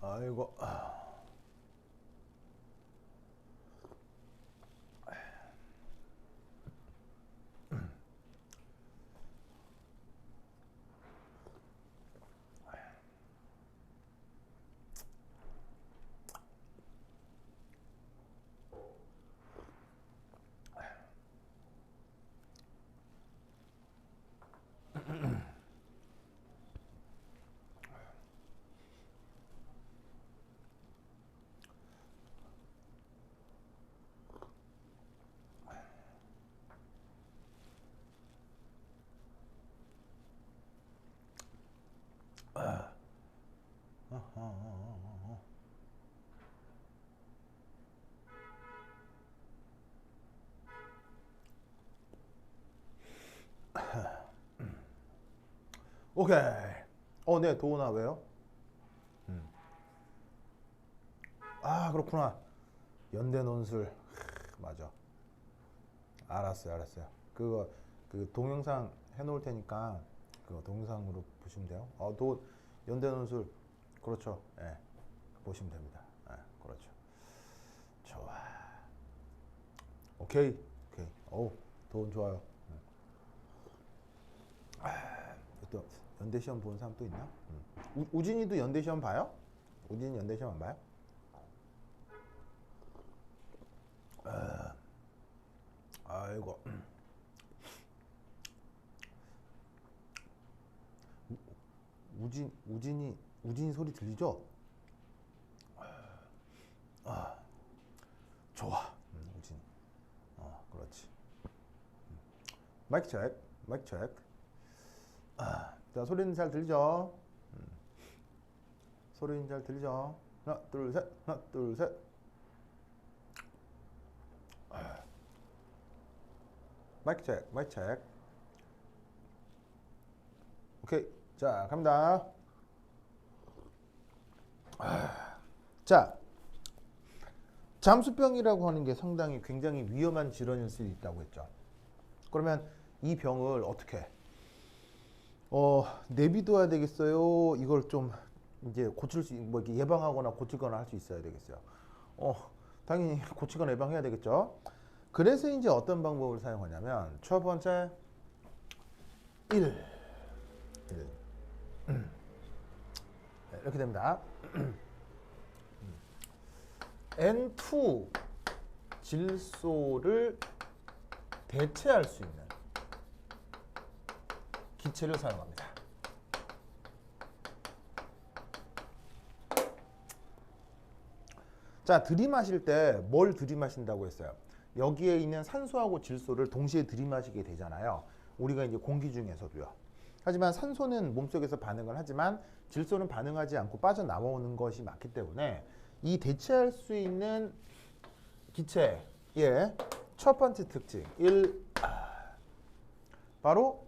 아이고. 오케이. 네, 도훈아 왜요? 아, 그렇구나. 연대 논술. 맞아. 알았어요. 그거 그 동영상 해놓을 테니까 그거 동영상으로 보시면 돼요. 연대 논술 그렇죠. 예, 보시면 됩니다. 예, 그렇죠. 좋아. 오케이. 도훈 좋아요. 또 연대 시험 보는 사람 또 있나? 우진이도 연대 시험 봐요? 우진이 연대 시험 안 봐요? 아이고. 우진이 소리 들리죠? 좋아. 우진이. 그렇지. 마이크 체크. 자, 소리는 잘 들리죠? 소리는 잘 들리죠? 하나, 둘, 셋. 마이크 체크. 오케이. 자, 갑니다. 자, 잠수병이라고 하는 게 상당히 굉장히 위험한 질환일 수 있다고 했죠. 그러면 이 병을 어떻게 내비둬야 되겠어요? 이걸 좀 이제 고칠 수, 뭐 이렇게 예방하거나 고치거나 할 수 있어야 되겠어요. 당연히 고치거나 예방해야 되겠죠. 그래서 이제 어떤 방법을 사용하냐면 첫 번째 1 이렇게 됩니다. N2 질소를 대체할 수 있는 기체를 사용합니다. 자, 들이마실 때 뭘 들이마신다고 했어요? 여기에 있는 산소하고 질소를 동시에 들이마시게 되잖아요. 우리가 이제 공기 중에서도요. 하지만 산소는 몸속에서 반응을 하지만 질소는 반응하지 않고 빠져나오는 것이 맞기 때문에 이 대체할 수 있는 기체의 첫 번째 특징 1 바로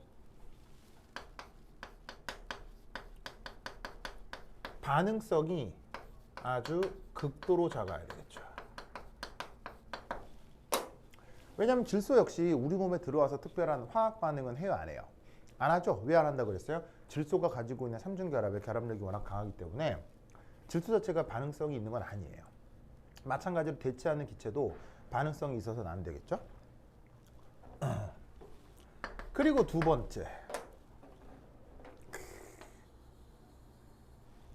반응성이 아주 극도로 작아야 되겠죠. 왜냐하면 질소 역시 우리 몸에 들어와서 특별한 화학 반응은 해요, 안 해요? 안 하죠. 왜 안 한다고 그랬어요? 질소가 가지고 있는 삼중결합의 결합력이 워낙 강하기 때문에 질소 자체가 반응성이 있는 건 아니에요. 마찬가지로 대체하는 기체도 반응성이 있어서는 안 되겠죠. 그리고 두 번째.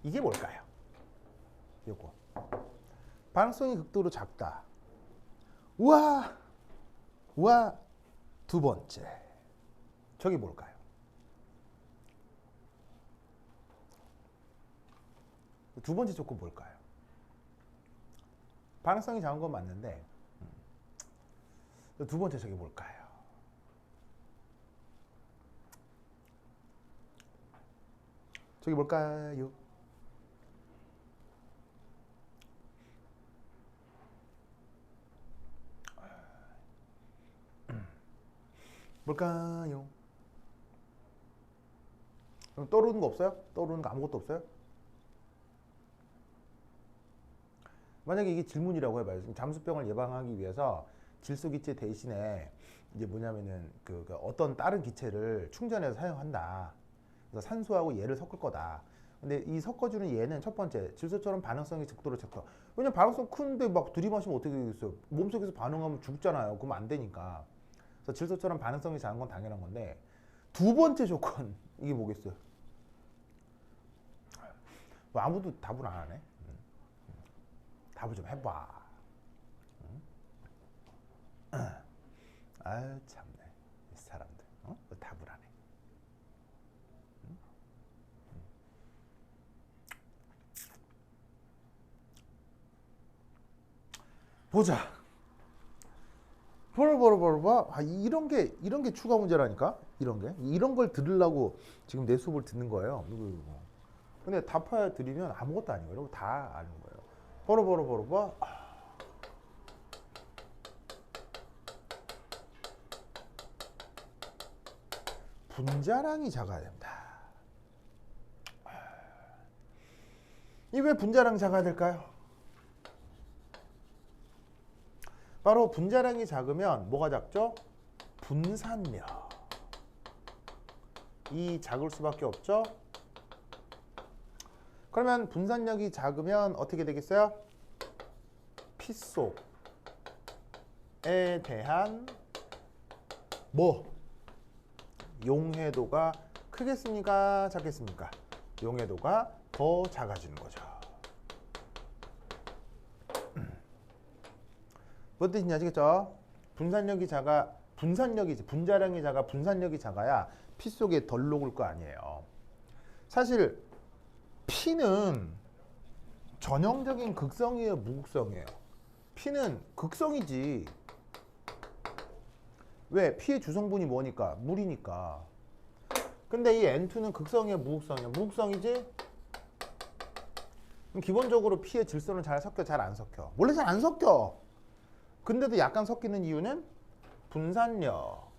이게 뭘까요? 요거. 반응성이 극도로 작다. 우와! 우와! 두 번째. 저기 뭘까요? 두 번째 조건 뭘까요? 반응성이 작은 건 맞는데 두 번째 저기 뭘까요? 저기 뭘까요? 뭘까요? 그럼 떠오르는 거 없어요? 떠오르는 거 아무것도 없어요? 만약에 이게 질문이라고 해봐요. 지금 잠수병을 예방하기 위해서 질소기체 대신에 이제 뭐냐면은 그 어떤 다른 기체를 충전해서 사용한다. 그래서 산소하고 얘를 섞을 거다. 근데 이 섞어주는 얘는 첫 번째 질소처럼 반응성이 극도로 작다. 왜냐면 반응성 큰데 막 들이마시면 어떻게 되겠어요? 몸속에서 반응하면 죽잖아요. 그러면 안 되니까. 그래서 질소처럼 반응성이 작은 건 당연한 건데 두 번째 조건 이게 뭐겠어요? 뭐 아무도 답을 안 하네. 답을 좀 해봐. 아유 참네 이 사람들. 왜 답을 안 해? 보자. 보라. 이런 게 추가 문제라니까. 이런 걸 들으려고 지금 내 수업을 듣는 거예요. 이거. 근데 답해 드리면 아무것도 아니에요. 이러고 다 아는 거예요. 보라. 분자량이 작아야 된다. 이 왜 분자량이 작아야 될까요? 바로 분자량이 작으면 뭐가 작죠? 분산력. 이 작을 수밖에 없죠. 그러면 분산력이 작으면 어떻게 되겠어요? 피 속에 대한 용해도가 크겠습니까? 작겠습니까? 용해도가 더 작아지는 거죠. 무슨 뜻인지 아시겠죠? 분자량이 작아 분산력이 작아야 피 속에 덜 녹을 거 아니에요. 사실 피는 전형적인 극성이에요, 무극성이에요? 피는 극성이지. 왜? 피의 주성분이 뭐니까? 물이니까. 근데 이 N2는 극성이에요, 무극성이에요? 무극성이지? 그럼 기본적으로 피의 질소는 잘 섞여, 잘 안 섞여? 원래 잘 안 섞여. 근데도 약간 섞이는 이유는 분산력.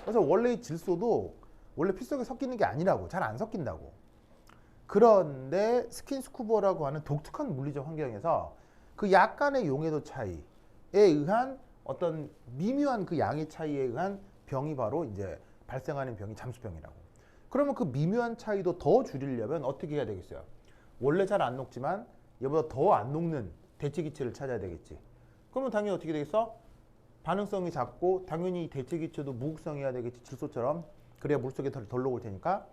그래서 원래 이 질소도 원래 피 속에 섞이는 게 아니라고. 잘 안 섞인다고. 그런데 스킨스쿠버라고 하는 독특한 물리적 환경에서 그 약간의 용해도 차이에 의한 어떤 미묘한 그 양의 차이에 의한 병이 바로 이제 발생하는 병이 잠수병이라고. 그러면 그 미묘한 차이도 더 줄이려면 어떻게 해야 되겠어요? 원래 잘 안 녹지만 얘보다 더 안 녹는 대체기체를 찾아야 되겠지. 그러면 당연히 어떻게 되겠어? 반응성이 작고 당연히 대체기체도 무극성이어야 되겠지. 질소처럼. 그래야 물속에 덜 녹을 테니까.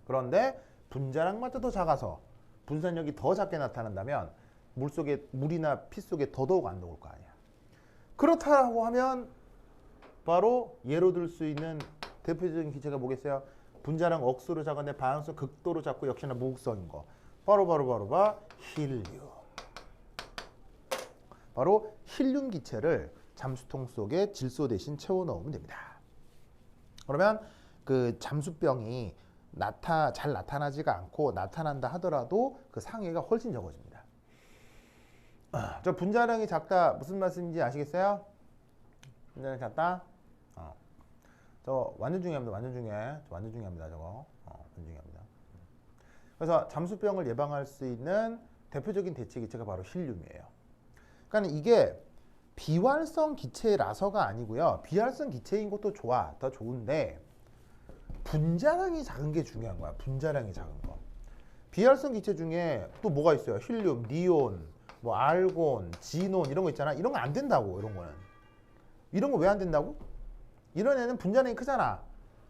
그런데 분자량마저 더 작아서 분산력이 더 작게 나타난다면 물속에 물이나 피 속에 더더욱 안 녹을 거 아니야. 그렇다고 하면 바로 예로 들 수 있는 대표적인 기체가 뭐겠어요? 분자량 억수로 작은데 반응성 극도로 작고 역시나 무극성인 거. 바로 힐륨. 바로 힐륨 기체를 잠수통 속에 질소 대신 채워 넣으면 됩니다. 그러면 그 잠수병이 잘 나타나지가 않고 나타난다 하더라도 그 상해가 훨씬 적어집니다. 저 분자량이 작다 무슨 말씀인지 아시겠어요? 분자량이 작다? 저 완전 중요합니다. 완전 중요합니다. 저거 완전 중요합니다. 그래서 잠수병을 예방할 수 있는 대표적인 대체기체가 바로 힐륨이에요. 그러니까 이게 비활성 기체라서가 아니고요. 비활성 기체인 것도 좋아. 더 좋은데 분자량이 작은 게 중요한 거야. 분자량이 작은 거. 비활성 기체 중에 또 뭐가 있어요? 힐륨, 니온, 뭐 알곤, 지논 이런 거 있잖아. 이런 거 안 된다고. 이런 거는. 이런 거 왜 안 된다고? 이런 애는 분자량이 크잖아.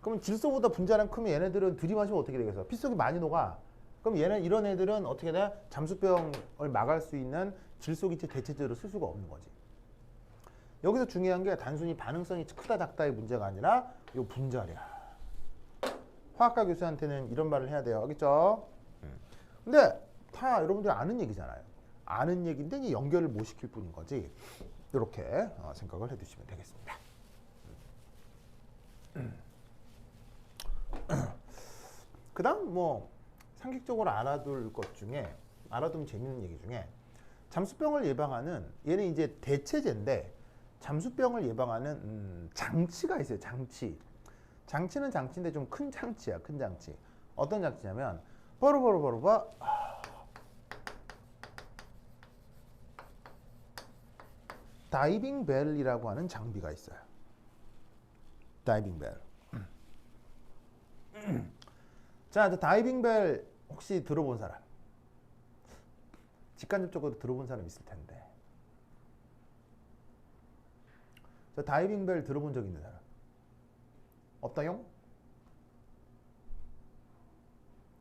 그럼 질소보다 분자량 크면 얘네들은 들이마시면 어떻게 되겠어? 피 속이 많이 녹아. 그럼 이런 애들은 어떻게 돼? 잠수병을 막을 수 있는 질소기체 대체제로 쓸 수가 없는 거지. 여기서 중요한 게 단순히 반응성이 크다 작다의 문제가 아니라 이 분자량. 화학과 교수한테는 이런 말을 해야 돼요. 알겠죠? 근데 다 여러분들이 아는 얘기잖아요. 아는 얘기인데 이제 연결을 못 시킬 뿐인 거지. 이렇게 생각을 해두시면 되겠습니다. 그 다음 뭐 상식적으로 알아둘 것 중에 알아두면 재밌는 얘기 중에 잠수병을 예방하는 얘는 이제 대체제인데 잠수병을 예방하는 장치가 있어요. 장치는 장치인데 좀 큰 장치야. 큰 장치. 어떤 장치냐면 바로 다이빙 벨이라고 하는 장비가 있어요. 다이빙 벨. 자, 다이빙 벨 혹시 들어본 사람? 직간접적으로 들어본 사람 있을 텐데. 저 다이빙 벨 들어본 적 있는 사람? 없다용?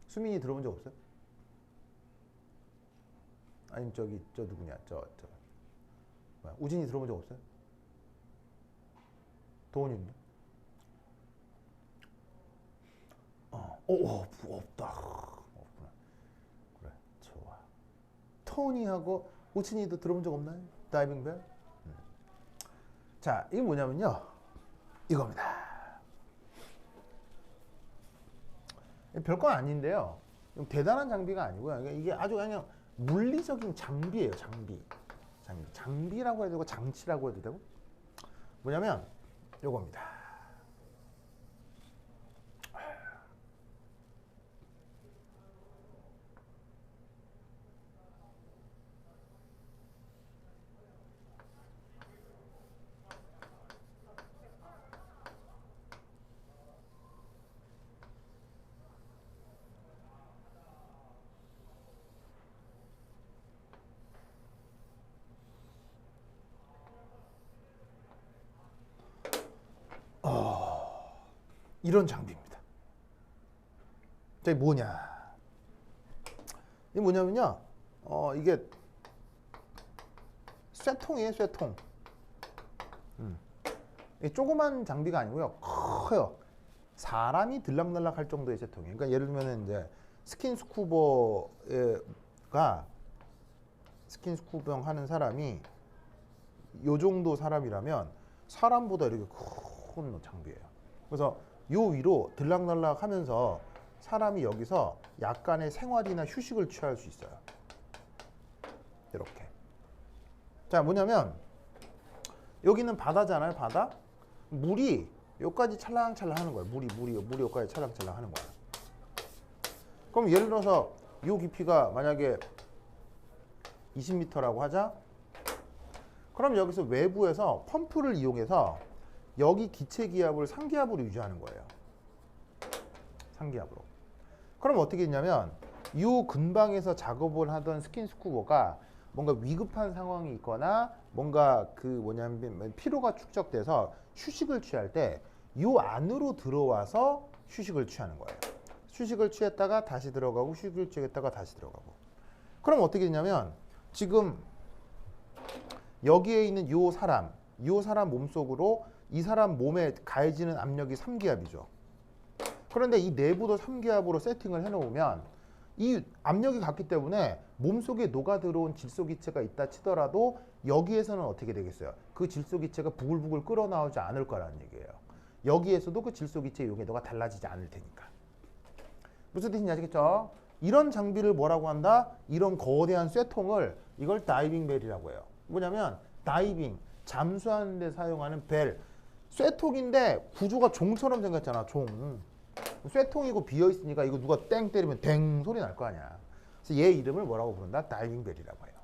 수민이 들어본 적 없어요? 아니면 저 누구냐? 뭐야? 우진이 들어본 적 없어요? 도훈이는요? 없다. 없구나. 그래, 좋아. 토니하고 우진이도 들어본 적 없나요? 다이빙 벨? 자, 이게 뭐냐면요. 이겁니다. 별거 아닌데요. 대단한 장비가 아니고요. 이게 아주 그냥 물리적인 장비예요. 장비라고 해도 되고 장치라고 해도 되고. 뭐냐면 요겁니다. 이런 장비입니다. 이게 뭐냐? 이게 뭐냐면요. 이게 쇠통이에요, 쇠통. 조그만 장비가 아니고요. 커요. 사람이 들락날락 할 정도의 쇠통이에요. 그러니까 예를 들면 이제 스킨스쿠버가 스킨스쿠버 하는 사람이 요 정도 사람이라면 사람보다 이렇게 큰 장비예요. 그래서 요 위로 들락날락 하면서 사람이 여기서 약간의 생활이나 휴식을 취할 수 있어요. 이렇게. 자, 뭐냐면 여기는 바다잖아요, 바다. 물이 여기까지 찰랑찰랑 하는 거예요. 물이 여기까지 찰랑찰랑 하는 거예요. 그럼 예를 들어서 요 깊이가 만약에 20m라고 하자. 그럼 여기서 외부에서 펌프를 이용해서 여기 기체 기압을 상기압으로 유지하는 거예요. 상기압으로. 그럼 어떻게 했냐면 이 근방에서 작업을 하던 스킨스쿠버가 뭔가 위급한 상황이 있거나 뭔가 뭐냐면 피로가 축적돼서 휴식을 취할 때 이 안으로 들어와서 휴식을 취하는 거예요. 휴식을 취했다가 다시 들어가고 휴식을 취했다가 다시 들어가고. 그럼 어떻게 되냐면 지금 여기에 있는 이 사람 몸속으로 이 사람 몸에 가해지는 압력이 3기압이죠. 그런데 이 내부도 3기압으로 세팅을 해놓으면 이 압력이 같기 때문에 몸속에 녹아들어온 질소기체가 있다 치더라도 여기에서는 어떻게 되겠어요? 그 질소기체가 부글부글 끓어나오지 않을 거라는 얘기예요. 여기에서도 그 질소기체의 용해도가 달라지지 않을 테니까. 무슨 뜻인지 아시겠죠? 이런 장비를 뭐라고 한다? 이런 거대한 쇠통을 이걸 다이빙 벨이라고 해요. 뭐냐면 다이빙, 잠수하는 데 사용하는 벨. 쇠통인데 구조가 종처럼 생겼잖아, 종. 쇠통이고 비어있으니까 이거 누가 땡 때리면 댕 소리 날 거 아니야. 그래서 얘 이름을 뭐라고 부른다? 다이빙 벨이라고 해요.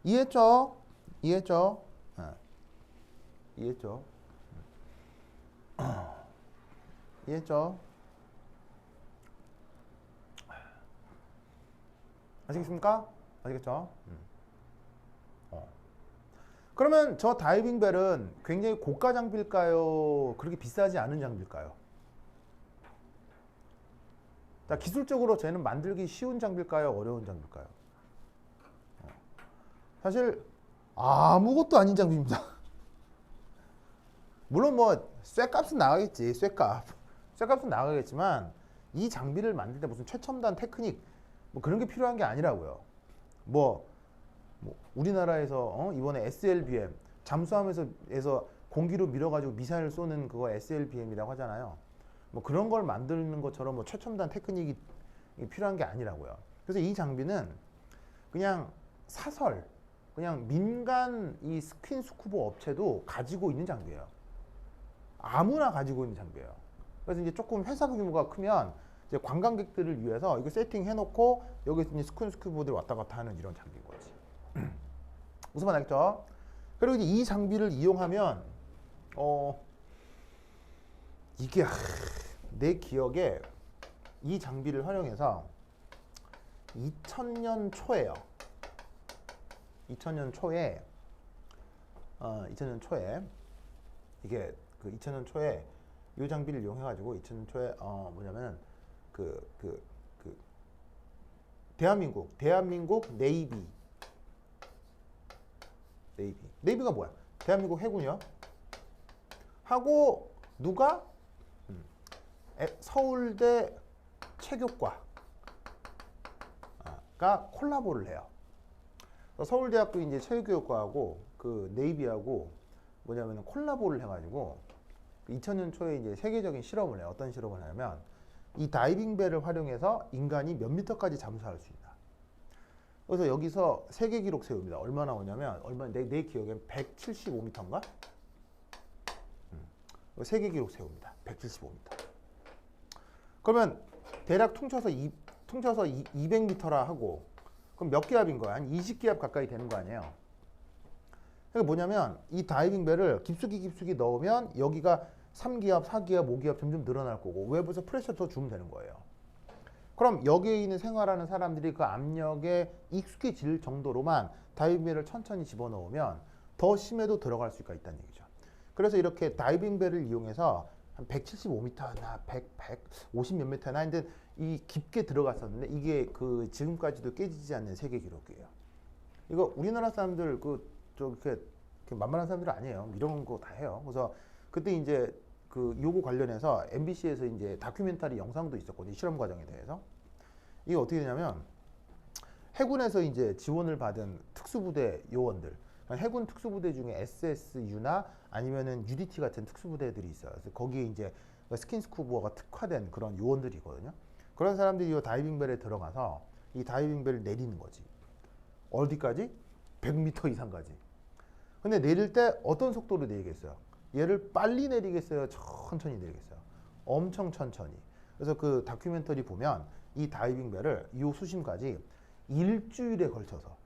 이해했죠? 이해했죠? 이해했죠? 이해했죠? 아시겠습니까? 아시겠죠? 그러면 저 다이빙 벨은 굉장히 고가 장비일까요? 그렇게 비싸지 않은 장비일까요? 자, 기술적으로 쟤는 만들기 쉬운 장비일까요? 어려운 장비일까요? 사실 아무것도 아닌 장비입니다. 물론 뭐 쇠값은 나가겠지. 쇠값은 나가겠지만 이 장비를 만들 때 무슨 최첨단 테크닉 뭐 그런 게 필요한 게 아니라고요. 뭐 우리나라에서 이번에 SLBM 잠수함에서 공기로 밀어가지고 미사일 쏘는 그거 SLBM이라고 하잖아요. 뭐 그런 걸 만드는 것처럼 뭐 최첨단 테크닉이 필요한 게 아니라고요. 그래서 이 장비는 그냥 사설, 그냥 민간 이 스킨스쿠버 업체도 가지고 있는 장비예요. 아무나 가지고 있는 장비예요. 그래서 이제 조금 회사 규모가 크면 이제 관광객들을 위해서 이거 세팅해놓고 여기서 이제 스킨스쿠버들 왔다 갔다 하는 이런 장비인 거지. 무슨 말 알겠죠? 그리고 이제 이 장비를 이용하면 이게 내 기억에 이 장비를 활용해서 2000년 초에요. 2000년 초에 이게 그 2000년 초에 이 장비를 이용해 가지고 2000년 초에 뭐냐면은 그 대한민국 네이비가 뭐야? 대한민국 해군이요. 하고 누가 서울대 체육과가 콜라보를 해요. 서울대학교 이제 체육교육과하고 그 네이비하고 뭐냐면 콜라보를 해가지고 2000년 초에 이제 세계적인 실험을 해요. 어떤 실험을 하냐면 이 다이빙벨을 활용해서 인간이 몇 미터까지 잠수할 수 있나. 그래서 여기서 세계 기록 세웁니다. 얼마나 오냐면 내 기억엔 175m인가? 세계 기록 세웁니다. 175m. 그러면 대략 퉁쳐서 200m라 하고 그럼 몇 기압인 거야? 한 20기압 가까이 되는 거 아니에요? 그러니까 뭐냐면 이 다이빙벨을 깊숙이 넣으면 여기가 3기압, 4기압, 5기압 점점 늘어날 거고 외부에서 프레셔 더 주면 되는 거예요. 그럼 여기에 있는 생활하는 사람들이 그 압력에 익숙해질 정도로만 다이빙벨을 천천히 집어넣으면 더 심해도 들어갈 수가 있다는 얘기죠. 그래서 이렇게 다이빙벨을 이용해서 한 175m나 150 몇 미터나 했는데 이 깊게 들어갔었는데 이게 그 지금까지도 깨지지 않는 세계 기록이에요. 이거 우리나라 사람들 이렇게 만만한 사람들 아니에요. 이런 거 다 해요. 그래서 그때 이제 그 요거 관련해서 MBC에서 이제 다큐멘터리 영상도 있었거든요. 실험 과정에 대해서. 이게 어떻게 되냐면 해군에서 이제 지원을 받은 특수부대 요원들, 해군 특수부대 중에 SSU나 아니면은 UDT 같은 특수부대들이 있어요. 그래서 거기에 이제 스킨스쿠버가 특화된 그런 요원들이거든요. 그런 사람들이 이 다이빙벨에 들어가서 이 다이빙벨을 내리는 거지. 어디까지? 100m 이상까지. 근데 내릴 때 어떤 속도로 내리겠어요? 얘를 빨리 내리겠어요? 천천히 내리겠어요? 엄청 천천히. 그래서 그 다큐멘터리 보면 이 다이빙벨을 이 수심까지 일주일에 걸쳐서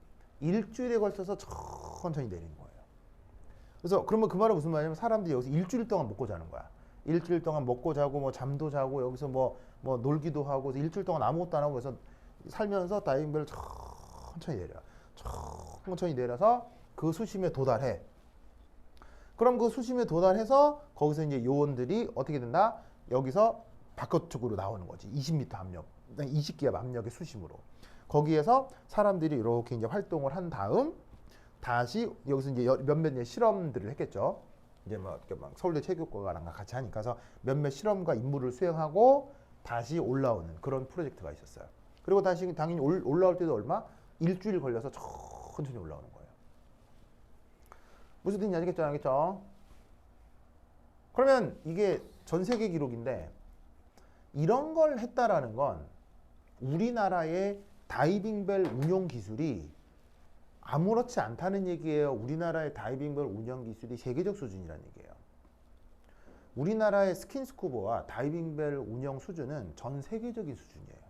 천천히 내리는 거예요. 그래서 그러면 그 말은 무슨 말이냐면 사람들이 여기서 일주일 동안 먹고 자는 거야. 일주일 동안 먹고 자고 뭐 잠도 자고 여기서 뭐 놀기도 하고 일주일 동안 아무것도 안 하고 그래서 살면서 다이빙벨을 천천히 내려서 그 수심에 도달해. 그럼 그 수심에 도달해서 거기서 이제 요원들이 어떻게 된다? 여기서 바깥쪽으로 나오는 거지. 20m 압력, 20기압 압력의 수심으로. 거기에서 사람들이 이렇게 이제 활동을 한 다음 다시 여기서 이제 몇몇 실험들을 했겠죠. 이제 막 서울대 체육과랑 같이 하니까 그래서 몇몇 실험과 임무를 수행하고 다시 올라오는 그런 프로젝트가 있었어요. 그리고 다시 당연히 올라올 때도 얼마? 일주일 걸려서 천천히 올라오는 거예요. 무슨 뜻인지 알겠죠? 그러면 이게 전 세계 기록인데 이런 걸 했다라는 건 우리나라의 다이빙벨 운용 기술이 아무렇지 않다는 얘기예요. 우리나라의 다이빙벨 운영 기술이 세계적 수준이라는 얘기예요. 우리나라의 스킨스쿠버와 다이빙벨 운영 수준은 전 세계적인 수준이에요.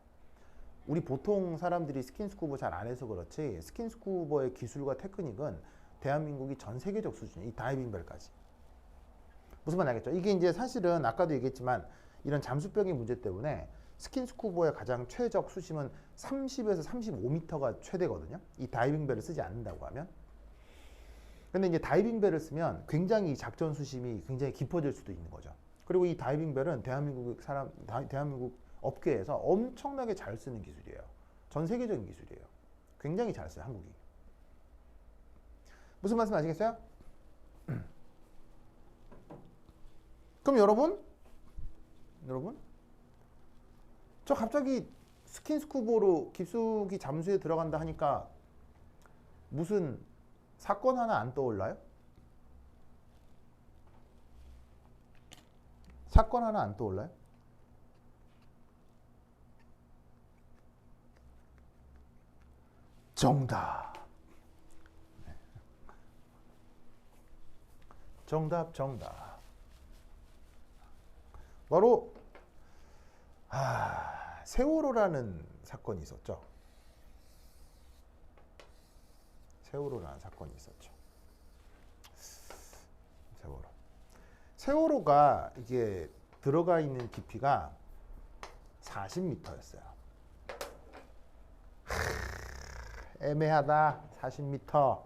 우리 보통 사람들이 스킨스쿠버 잘 안 해서 그렇지 스킨스쿠버의 기술과 테크닉은 대한민국이 전 세계적 수준이에요. 이 다이빙벨까지. 무슨 말 알겠죠? 이게 이제 사실은 아까도 얘기했지만 이런 잠수병의 문제 때문에 스킨스쿠버의 가장 최적 수심은 30에서 35m가 최대거든요. 이 다이빙벨을 쓰지 않는다고 하면. 근데 이제 다이빙벨을 쓰면 굉장히 이 작전 수심이 굉장히 깊어질 수도 있는 거죠. 그리고 이 다이빙벨은 대한민국 업계에서 엄청나게 잘 쓰는 기술이에요. 전 세계적인 기술이에요. 굉장히 잘 써요, 한국이. 무슨 말씀 아시겠어요? 그럼 여러분, 저 갑자기 스킨스쿠버로 깊숙이 잠수에 들어간다 하니까 무슨 사건 하나 안 떠올라요? 사건 하나 안 떠올라요? 정답. 정답. 바로 세월호라는 사건이 있었죠. 세월호라는 사건이 있었죠. 세월호가 이게 들어가 있는 깊이가 40m였어요. 애매하다. 40m.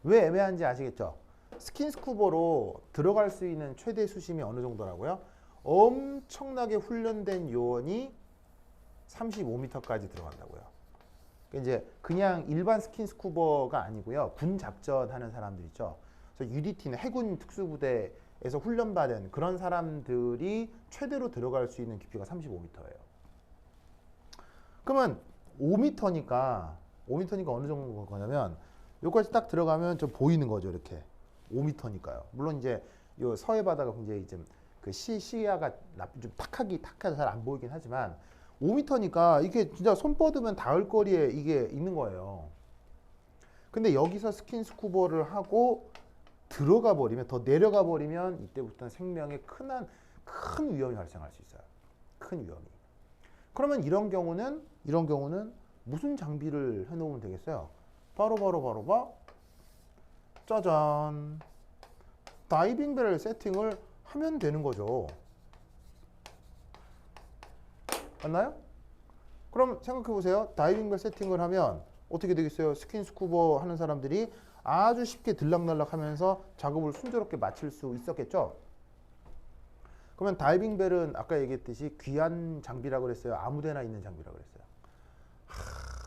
왜 애매한지 아시겠죠? 스킨스쿠버로 들어갈 수 있는 최대 수심이 어느 정도라고요? 엄청나게 훈련된 요원이 35m까지 들어간다고요. 이제 그냥 일반 스킨스쿠버가 아니고요. 군 작전 하는 사람들 있죠. 그래서 UDT는 해군 특수부대에서 훈련받은 그런 사람들이 최대로 들어갈 수 있는 깊이가 35m예요. 그러면 5m니까 어느 정도 거냐면 여기까지 딱 들어가면 좀 보이는 거죠, 이렇게. 5m니까요. 물론 이제 요 서해 바다가 굉장히 좀 그 시야가 좀 탁하게 잘 안 보이긴 하지만 5m니까 이게 진짜 손 뻗으면 닿을 거리에 이게 있는 거예요. 근데 여기서 스킨스쿠버를 하고 들어가 버리면, 더 내려가 버리면 이때부터는 생명에 큰 위험이 발생할 수 있어요. 큰 위험이. 그러면 이런 경우는 무슨 장비를 해놓으면 되겠어요? 바로 짜잔, 다이빙벨 세팅을 하면 되는 거죠. 맞나요? 그럼 생각해 보세요. 다이빙벨 세팅을 하면 어떻게 되겠어요? 스킨스쿠버 하는 사람들이 아주 쉽게 들락날락 하면서 작업을 순조롭게 마칠 수 있었겠죠? 그러면 다이빙벨은 아까 얘기했듯이 귀한 장비라고 그랬어요? 아무데나 있는 장비라고 그랬어요?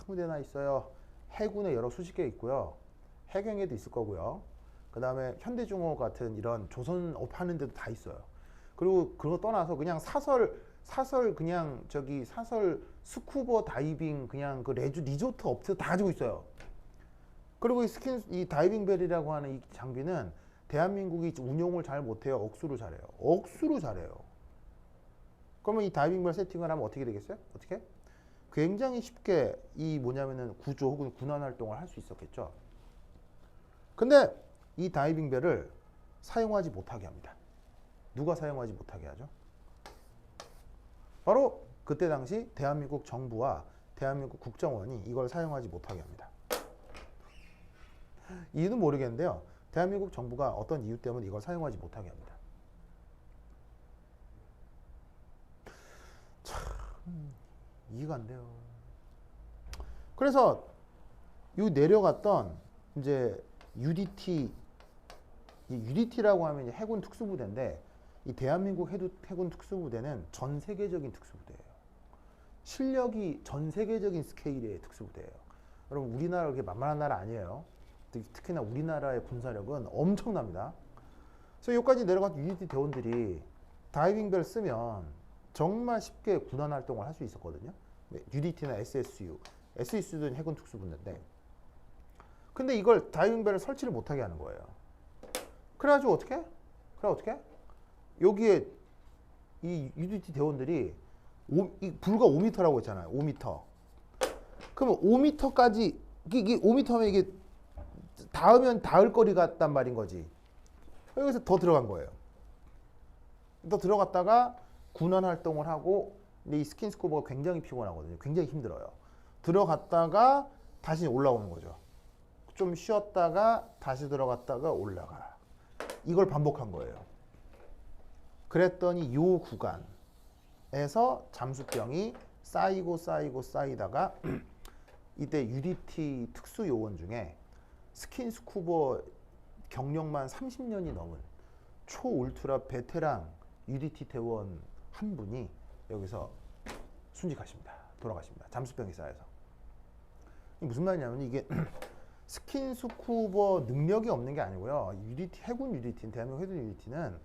아무데나 있어요. 해군에 여러 수십 개 있고요. 해경에도 있을 거고요. 그 다음에 현대중공업 같은 이런 조선업 하는 데도 다 있어요. 그리고 그거 떠나서 그냥 사설 스쿠버 다이빙 그냥 그 리조트 업체 다 가지고 있어요. 그리고 이 다이빙벨이라고 하는 이 장비는 대한민국이 운용을 잘 못해요. 억수로 잘해요. 그러면 이 다이빙벨 세팅을 하면 어떻게 되겠어요? 어떻게? 굉장히 쉽게 이 뭐냐면은 구조 혹은 군환 활동을 할 수 있었겠죠. 근데 이 다이빙벨을 사용하지 못하게 합니다. 누가 사용하지 못하게 하죠? 바로 그때 당시 대한민국 정부와 대한민국 국정원이 이걸 사용하지 못하게 합니다. 이유는 모르겠는데요. 대한민국 정부가 어떤 이유 때문에 이걸 사용하지 못하게 합니다. 참 이해가 안 돼요. 그래서 이 내려갔던 이제 UDT라고 하면 해군 특수부대인데 이 대한민국 해군 특수부대는 전 세계적인 특수부대예요. 실력이 전 세계적인 스케일의 특수부대예요. 여러분 우리나라 그렇게 만만한 나라 아니에요. 특히나 우리나라의 군사력은 엄청납니다. 그래서 여기까지 내려간 UDT 대원들이 다이빙벨 쓰면 정말 쉽게 군환 활동을 할 수 있었거든요. UDT나 SSU도 해군 특수부대인데, 근데 이걸 다이빙벨을 설치를 못하게 하는 거예요. 그래가지고 어떻게? 여기에 이 UDT 대원들이 불과 5m라고 했잖아요. 5m. 그러면 5m까지 이게 5m면 이게 닿을 거리 같단 말인 거지. 여기서 더 들어간 거예요. 더 들어갔다가 군환 활동을 하고, 근데 이 스킨스쿠버가 굉장히 피곤하거든요. 굉장히 힘들어요. 들어갔다가 다시 올라오는 거죠. 좀 쉬었다가 다시 들어갔다가 올라가. 이걸 반복한 거예요. 그랬더니 요 구간에서 잠수병이 쌓이다가 이때 UDT 특수 요원 중에 스킨스쿠버 경력만 30년이 넘은 초울트라 베테랑 UDT 대원 한 분이 여기서 순직하십니다. 돌아가십니다. 잠수병이 쌓여서. 이게 무슨 말이냐면 이게 스킨스쿠버 능력이 없는 게 아니고요. UDT, 해군 UDT, 대한민국 해군 UDT는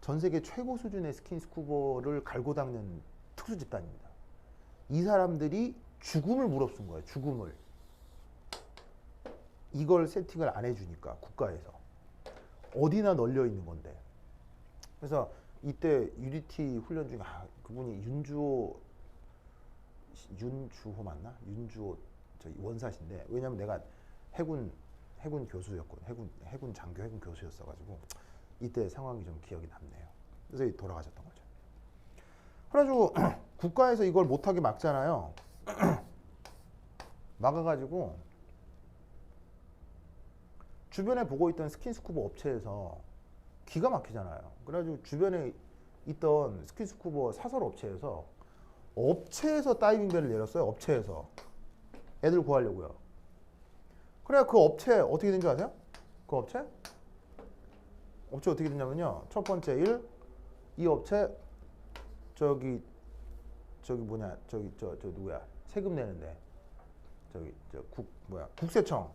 전 세계 최고 수준의 스킨스쿠버를 갈고 닦는 특수 집단입니다. 이 사람들이 죽음을 무릅쓴 거예요. 죽음을. 이걸 세팅을 안 해주니까 국가에서. 어디나 널려 있는 건데. 그래서 이때 UDT 훈련 중에 그분이 윤주호 맞나? 윤주호 저희 원사신데, 왜냐면 내가 해군 교수였거든. 해군 장교 해군 교수였어가지고 이때 상황이 좀 기억이 남네요. 그래서 돌아가셨던 거죠. 그래가지고 국가에서 이걸 못하게 막잖아요. 막아가지고 주변에 보고 있던 스킨스쿠버 업체에서 기가 막히잖아요. 그래가지고 주변에 있던 스킨스쿠버 사설 업체에서 다이빙벨을 내렸어요. 업체에서 애들 구하려고요. 그래 그 업체 어떻게 된 줄 아세요? 그 업체 어떻게 됐냐면요. 첫 번째 이 업체 저기 뭐냐 저 누구야 세금 내는데 국세청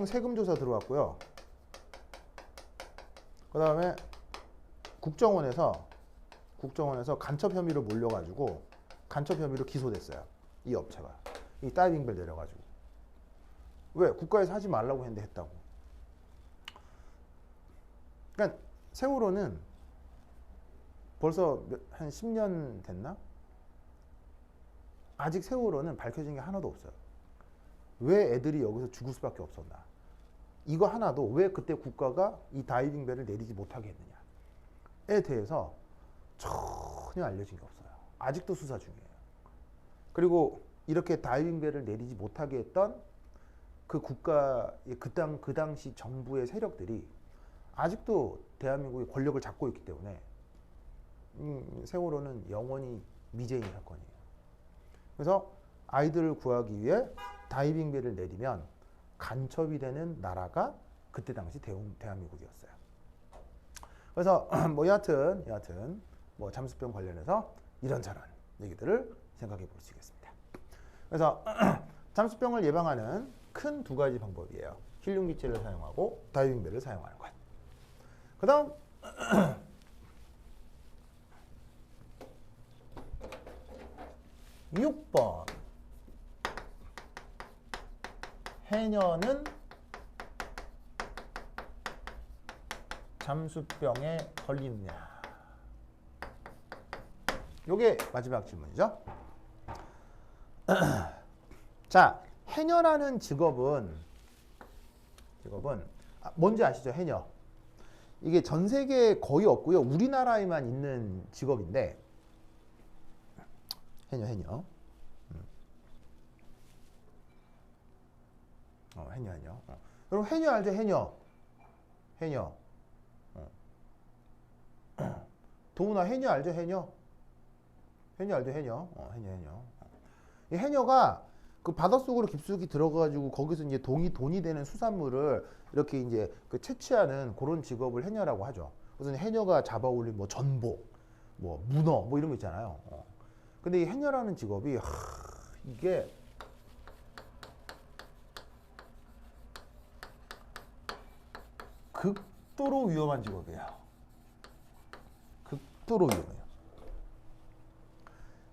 세금 조사 들어왔고요. 그 다음에 국정원에서 간첩 혐의로 몰려가지고 간첩 혐의로 기소됐어요. 이 업체가 이 다이빙벨 내려가지고. 왜? 국가에서 하지 말라고 했는데 했다고. 그러니까 세월호는 벌써 한 10년 됐나? 아직 세월호는 밝혀진 게 하나도 없어요. 왜 애들이 여기서 죽을 수밖에 없었나? 이거 하나도 왜 그때 국가가 이 다이빙벨을 내리지 못하게 했느냐에 대해서 전혀 알려진 게 없어요. 아직도 수사 중이에요. 그리고 이렇게 다이빙벨을 내리지 못하게 했던 그 국가의 그 당시 정부의 세력들이 아직도 대한민국의 권력을 잡고 있기 때문에 세월호는 영원히 미제인 사건이에요. 그래서 아이들을 구하기 위해 다이빙벨을 내리면 간첩이 되는 나라가 그때 당시 대한민국이었어요. 그래서 뭐 여하튼 뭐 잠수병 관련해서 이런저런 얘기들을 생각해 볼 수 있겠습니다. 그래서 잠수병을 예방하는 큰 두 가지 방법이에요. 힐륨기체를 사용하고 다이빙벨을 사용하는 것. 그 다음 6번 해녀는 잠수병에 걸리느냐. 요게 마지막 질문이죠. 자, 해녀라는 직업은 뭔지 아시죠? 해녀. 이게 전 세계에 거의 없고요. 우리나라에만 있는 직업인데 해녀. 해녀. 여러분 해녀 알죠? 해녀. 도훈아 해녀 알죠? 해녀 알죠? 해녀. 이 해녀가 그 바닷속으로 깊숙이 들어가가지고 거기서 이제 돈이 되는 수산물을 이렇게 이제 그 채취하는 그런 직업을 해녀라고 하죠. 그래서 해녀가 잡아올린 뭐 전복, 뭐 문어, 뭐 이런 거 있잖아요. 근데 이 해녀라는 직업이 이게 극도로 위험한 직업이에요. 극도로 위험해요.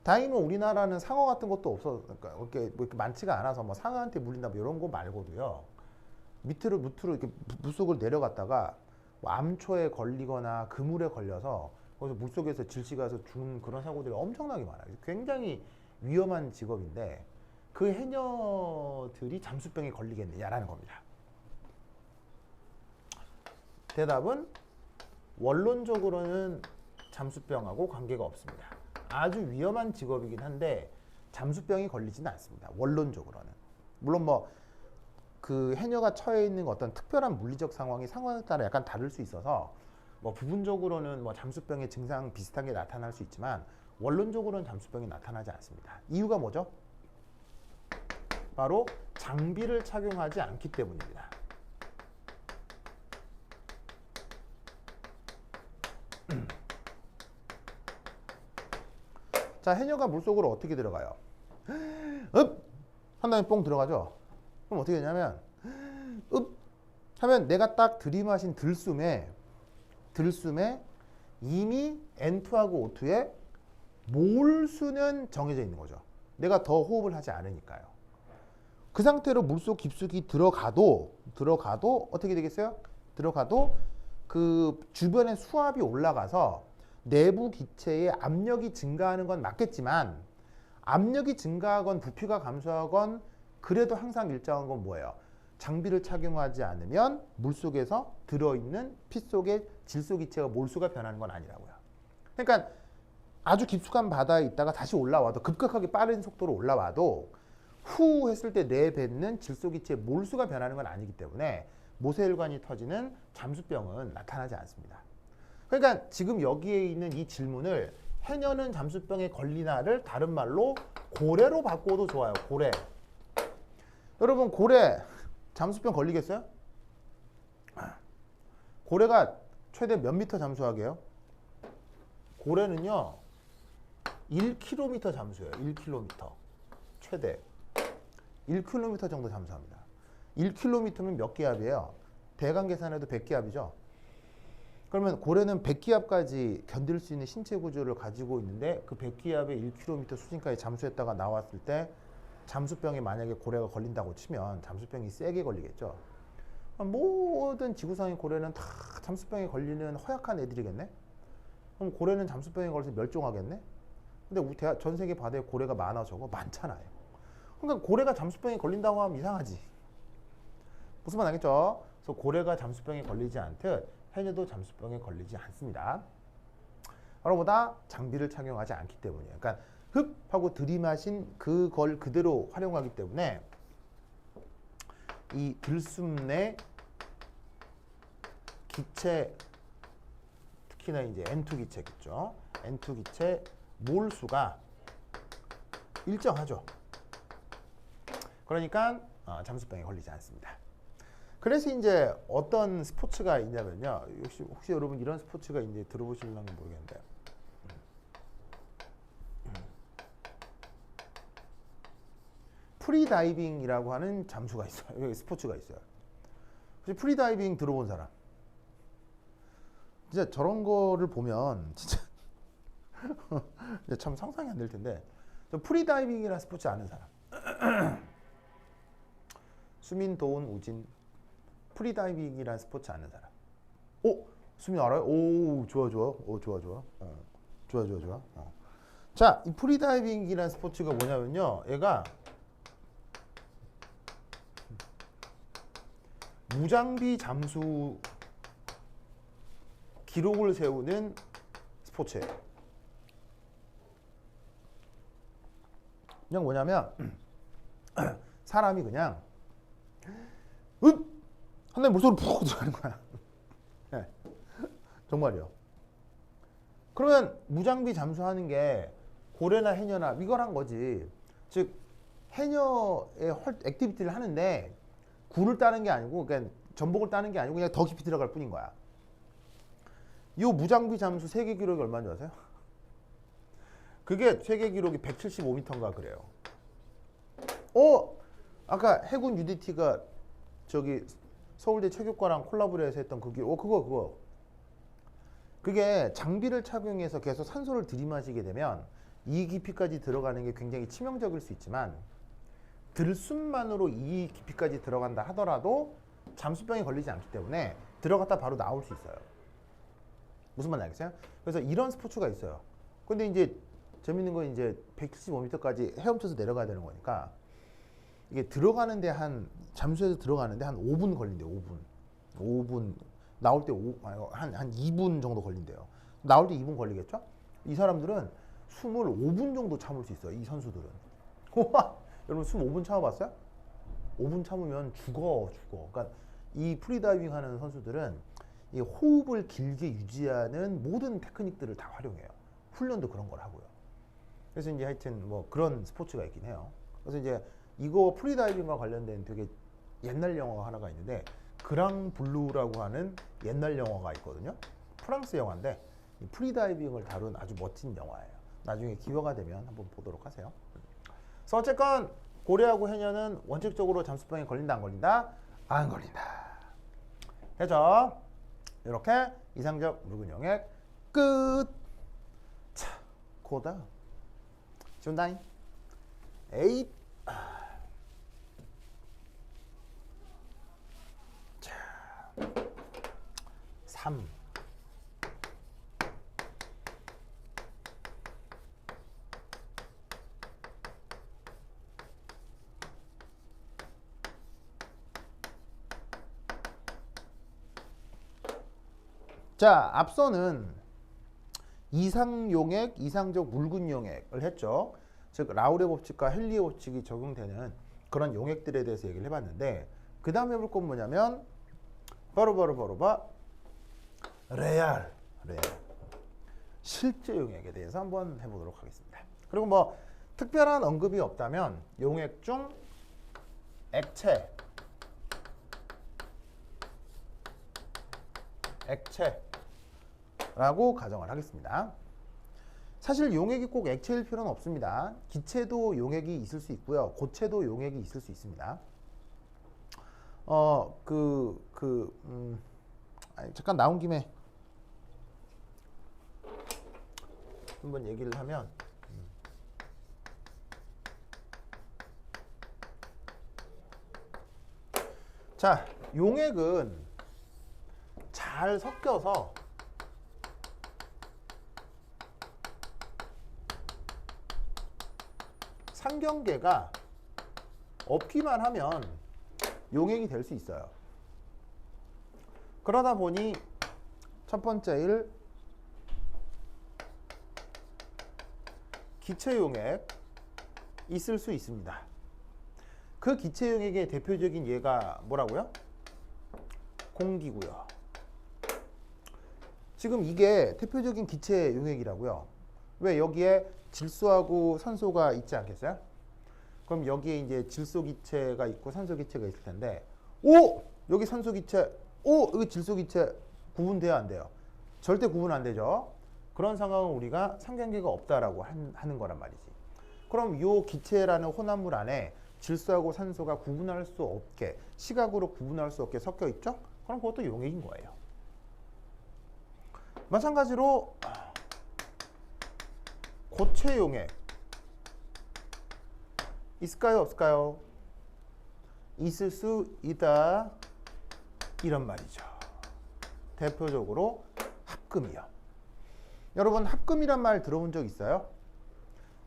다행히 뭐 우리나라는 상어 같은 것도 없어, 그러니까 이렇게 뭐 이렇게 많지가 않아서 뭐 상어한테 물린다 뭐 이런 거 말고도요. 밑으로 이렇게 물속을 내려갔다가 뭐 암초에 걸리거나 그물에 걸려서 거기서 물속에서 질식해서 죽는 그런 사고들이 엄청나게 많아요. 굉장히 위험한 직업인데 그 해녀들이 잠수병에 걸리겠느냐라는 겁니다. 대답은 원론적으로는 잠수병하고 관계가 없습니다. 아주 위험한 직업이긴 한데 잠수병이 걸리지는 않습니다. 원론적으로는. 물론 뭐 그 해녀가 처해 있는 어떤 특별한 물리적 상황에 따라 약간 다를 수 있어서 뭐 부분적으로는 뭐 잠수병의 증상 비슷한 게 나타날 수 있지만 원론적으로는 잠수병이 나타나지 않습니다. 이유가 뭐죠? 바로 장비를 착용하지 않기 때문입니다. 자, 해녀가 물속으로 어떻게 들어가요? 읍! 한 다음에 뽕 들어가죠? 그럼 어떻게 되냐면 읍! 하면 내가 딱 들이마신 들숨에 이미 N2하고 O2의 몰수는 정해져 있는 거죠. 내가 더 호흡을 하지 않으니까요. 그 상태로 물속 깊숙이 들어가도 어떻게 되겠어요? 들어가도 그 주변의 수압이 올라가서 내부 기체의 압력이 증가하는 건 맞겠지만 압력이 증가하건 부피가 감소하건 그래도 항상 일정한 건 뭐예요? 장비를 착용하지 않으면 물속에서 들어있는 피 속의 질소 기체가 몰수가 변하는 건 아니라고요. 그러니까 아주 깊숙한 바다에 있다가 다시 올라와도 급격하게 빠른 속도로 올라와도 후 했을 때 내뱉는 질소 기체의 몰수가 변하는 건 아니기 때문에 모세혈관이 터지는 잠수병은 나타나지 않습니다. 그러니까 지금 여기에 있는 이 질문을 해녀는 잠수병에 걸리나를 다른 말로 고래로 바꿔도 좋아요. 고래. 여러분 고래 잠수병 걸리겠어요? 고래가 최대 몇 미터 잠수하게요? 고래는요 1km 잠수해요. 1km 최대 1km 정도 잠수합니다. 1km면 몇 기압이에요? 대강 계산해도 100기압이죠. 그러면 고래는 100기압까지 견딜 수 있는 신체 구조를 가지고 있는데 그 100기압의 1km 수준까지 잠수했다가 나왔을 때 잠수병에 만약에 고래가 걸린다고 치면 잠수병이 세게 걸리겠죠. 모든 지구상의 고래는 다 잠수병에 걸리는 허약한 애들이겠네. 그럼 고래는 잠수병에 걸려서 멸종하겠네. 근데 전 세계 바다에 고래가 많아 적어? 많잖아요. 그러니까 고래가 잠수병에 걸린다고 하면 이상하지. 무슨 말 알겠죠? 그래서 고래가 잠수병에 걸리지 않듯 해녀도 잠수병에 걸리지 않습니다. 바로보다 장비를 착용하지 않기 때문이에요. 그러니까 흡 하고 들이마신 그걸 그대로 활용하기 때문에 이 들숨 내 기체, 특히나 이제 N2 기체겠죠. N2 기체 몰수가 일정하죠. 그러니까 잠수병에 걸리지 않습니다. 그래서 이제 어떤 스포츠가 있냐면요. 혹시 여러분 이런 스포츠가 이제 들어보실런지 모르겠는데. 프리다이빙이라고 하는 잠수가 있어요. 여기 스포츠가 있어요. 혹시 프리다이빙 들어본 사람? 진짜 저런 거를 보면 진짜 참 상상이 안 될 텐데. 프리다이빙이라는 스포츠 아는 사람? 수민, 도훈, 우진. 프리다이빙이라는 스포츠 아는 사람? 수민 알아요? 오, 좋아. 좋아. 자, 이 프리다이빙이라는 스포츠가 뭐냐면요. 얘가 무장비 잠수 기록을 세우는 스포츠예요. 그냥 뭐냐면 사람이 그냥 한 달 물속으로 푹 들어가는 거야. 네. 정말이요. 그러면 무장비 잠수하는 게 고래나 해녀나 이걸 한 거지. 즉 해녀의 액티비티를 하는데 굴을 따는 게 아니고 그러니까 전복을 따는 게 아니고 그냥 더 깊이 들어갈 뿐인 거야. 이 무장비 잠수 세계 기록이 얼마인지 아세요? 그게 세계 기록이 175m인가 그래요. 아까 해군 UDT가 저기 서울대 체육과랑 콜라보를 해서 했던 그 기록. 그거. 그게 장비를 착용해서 계속 산소를 들이마시게 되면 이 깊이까지 들어가는 게 굉장히 치명적일 수 있지만 들숨만으로 이 깊이까지 들어간다 하더라도 잠수병에 걸리지 않기 때문에 들어갔다 바로 나올 수 있어요. 무슨 말인지 알겠어요? 그래서 이런 스포츠가 있어요. 근데 이제 재밌는 건 이제 175m까지 헤엄쳐서 내려가야 되는 거니까 이게 들어가는데 잠수해서 들어가는데 한 5분 걸린대요. 5분. 나올 때 한 2분 정도 걸린대요. 나올 때 2분 걸리겠죠? 이 사람들은 숨을 5분 정도 참을 수 있어요. 이 선수들은. 여러분 숨 5분 참아봤어요? 5분 참으면 죽어. 그러니까 이 프리다이빙 하는 선수들은 이 호흡을 길게 유지하는 모든 테크닉들을 다 활용해요. 훈련도 그런 걸 하고요. 그래서 이제 하여튼 뭐 그런 스포츠가 있긴 해요. 그래서 이제 이거 프리다이빙과 관련된 되게 옛날 영화가 하나가 있는데 그랑블루라고 하는 옛날 영화가 있거든요. 프랑스 영화인데 이 프리다이빙을 다룬 아주 멋진 영화예요. 나중에 기회가 되면 한번 보도록 하세요. 그래서 어쨌건 고래하고 해녀는 원칙적으로 잠수병에 걸린다 안 걸린다? 안 걸린다. 해서 이렇게 이상적 묽은 용액 끝. 자, 고다. 준다잉. 에잇. 자, 3. 자, 앞서는 이상용액, 이상적 묽은 용액을 했죠. 즉 라우레 법칙과 헨리의 법칙이 적용되는 그런 용액들에 대해서 얘기를 해봤는데 그 다음에 해볼 건 뭐냐면 바로 레알 실제 용액에 대해서 한번 해보도록 하겠습니다. 그리고 뭐 특별한 언급이 없다면 용액 중 액체라고 가정을 하겠습니다. 사실 용액이 꼭 액체일 필요는 없습니다. 기체도 용액이 있을 수 있고요. 고체도 용액이 있을 수 있습니다. 잠깐 나온 김에 한번 얘기를 하면 자, 용액은 잘 섞여서 상경계가 없기만 하면 용액이 될 수 있어요. 그러다 보니 첫 번째 일 기체 용액 있을 수 있습니다. 그 기체 용액의 대표적인 예가 뭐라고요? 공기고요. 지금 이게 대표적인 기체 용액이라고요. 왜? 여기에 질소하고 산소가 있지 않겠어요? 그럼 여기에 이제 질소 기체가 있고 산소 기체가 있을 텐데, 오! 여기 산소 기체, 오! 여기 질소 기체 구분돼야 안 돼요? 절대 구분 안 되죠? 그런 상황은 우리가 상경계가 없다라고 하는 거란 말이지. 그럼 이 기체라는 혼합물 안에 질소하고 산소가 구분할 수 없게, 시각으로 구분할 수 없게 섞여 있죠? 그럼 그것도 용액인 거예요. 마찬가지로 고체 용액 있을까요? 없을까요? 있을 수 있다 이런 말이죠. 대표적으로 합금이요. 여러분 합금이란 말 들어본 적 있어요?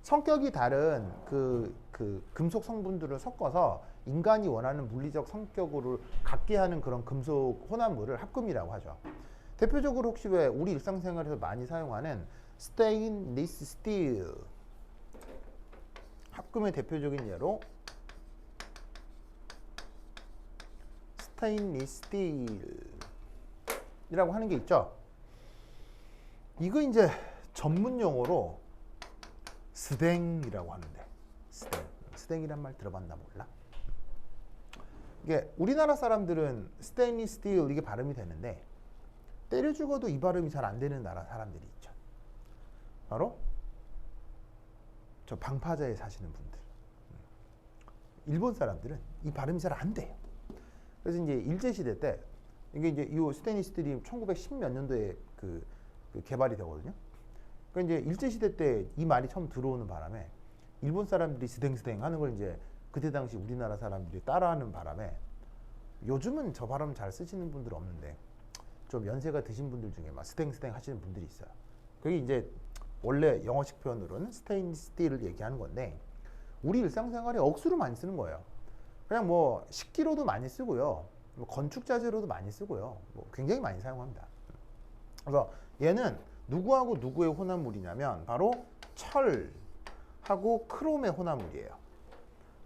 성격이 다른 그 금속 성분들을 섞어서 인간이 원하는 물리적 성격을 갖게 하는 그런 금속 혼합물을 합금이라고 하죠. 대표적으로 혹시 왜 우리 일상생활에서 많이 사용하는 스테인리스 스틸, 합금의 대표적인 예로 스테인리스 스틸이라고 하는 게 있죠. 이거 이제 전문 용어로 스댕이라고 하는데, 스댕이란 말 들어봤나 몰라? 이게 우리나라 사람들은 스테인리스 스틸 이게 발음이 되는데 때려 죽어도 이 발음이 잘 안 되는 나라 사람들이 있죠. 바로 저 방파제에 사시는 분들. 일본 사람들은 이 발음이 잘 안 돼요. 그래서 이제 일제시대 때 이게 이제 이 스테인리스 스틸이 1910 몇 년도에 그 개발이 되거든요. 그러니까 이제 일제시대 때 이 말이 처음 들어오는 바람에 일본 사람들이 스댕스댕 하는 걸 이제 그때 당시 우리나라 사람들이 따라하는 바람에 요즘은 저 발음 잘 쓰시는 분들 없는데 좀 연세가 드신 분들 중에 막 스댕스댕 하시는 분들이 있어요. 그게 이제 원래 영어식 표현으로는 스테인리스 스틸을 얘기하는 건데 우리 일상생활에 억수로 많이 쓰는 거예요. 그냥 뭐 식기로도 많이 쓰고요. 뭐 건축 자재로도 많이 쓰고요. 뭐 굉장히 많이 사용합니다. 그래서 얘는 누구하고 누구의 혼합물이냐면 바로 철하고 크롬의 혼합물이에요.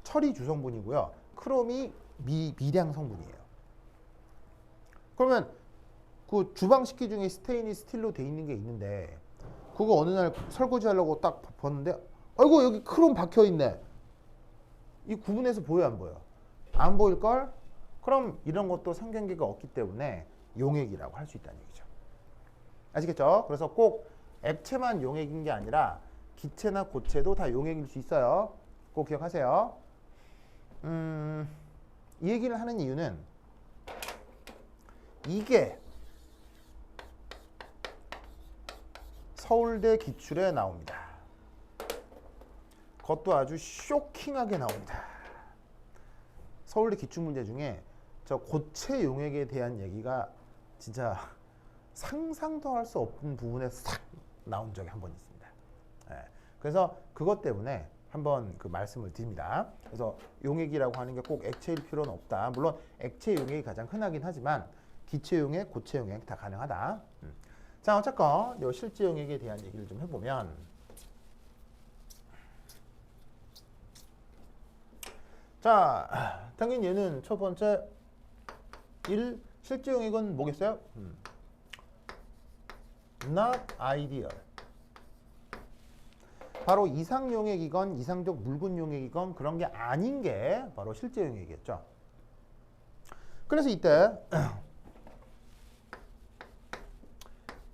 철이 주성분이고요. 크롬이 미량 성분이에요. 그러면 그 주방 식기 중에 스테인리스 스틸로 돼 있는 게 있는데 그거 어느 날 설거지 하려고 딱 봤는데 아이고 여기 크롬 박혀 있네. 이 구분해서 보여 안 보여? 안 보일 걸? 그럼 이런 것도 삼경계가 없기 때문에 용액이라고 할 수 있다는 얘기죠. 아시겠죠? 그래서 꼭 액체만 용액인 게 아니라 기체나 고체도 다 용액일 수 있어요. 꼭 기억하세요. 이 얘기를 하는 이유는 이게 서울대 기출에 나옵니다. 그것도 아주 쇼킹하게 나옵니다. 서울대 기출 문제 중에 저 고체 용액에 대한 얘기가 진짜 상상도 할 수 없는 부분에 싹 나온 적이 한 번 있습니다. 예, 그래서 그것 때문에 한번 그 말씀을 드립니다. 그래서 용액이라고 하는 게 꼭 액체일 필요는 없다. 물론 액체 용액이 가장 흔하긴 하지만 기체 용액, 고체 용액 다 가능하다. 자, 어쨌건 요 실제 용액에 대한 얘기를 좀 해보면, 자, 당연히 얘는 첫 번째 1. 실제 용액은 뭐겠어요? Not ideal. 바로 이상 용액이건 이상적 묽은 용액이건 그런 게 아닌 게 바로 실제 용액이겠죠. 그래서 이때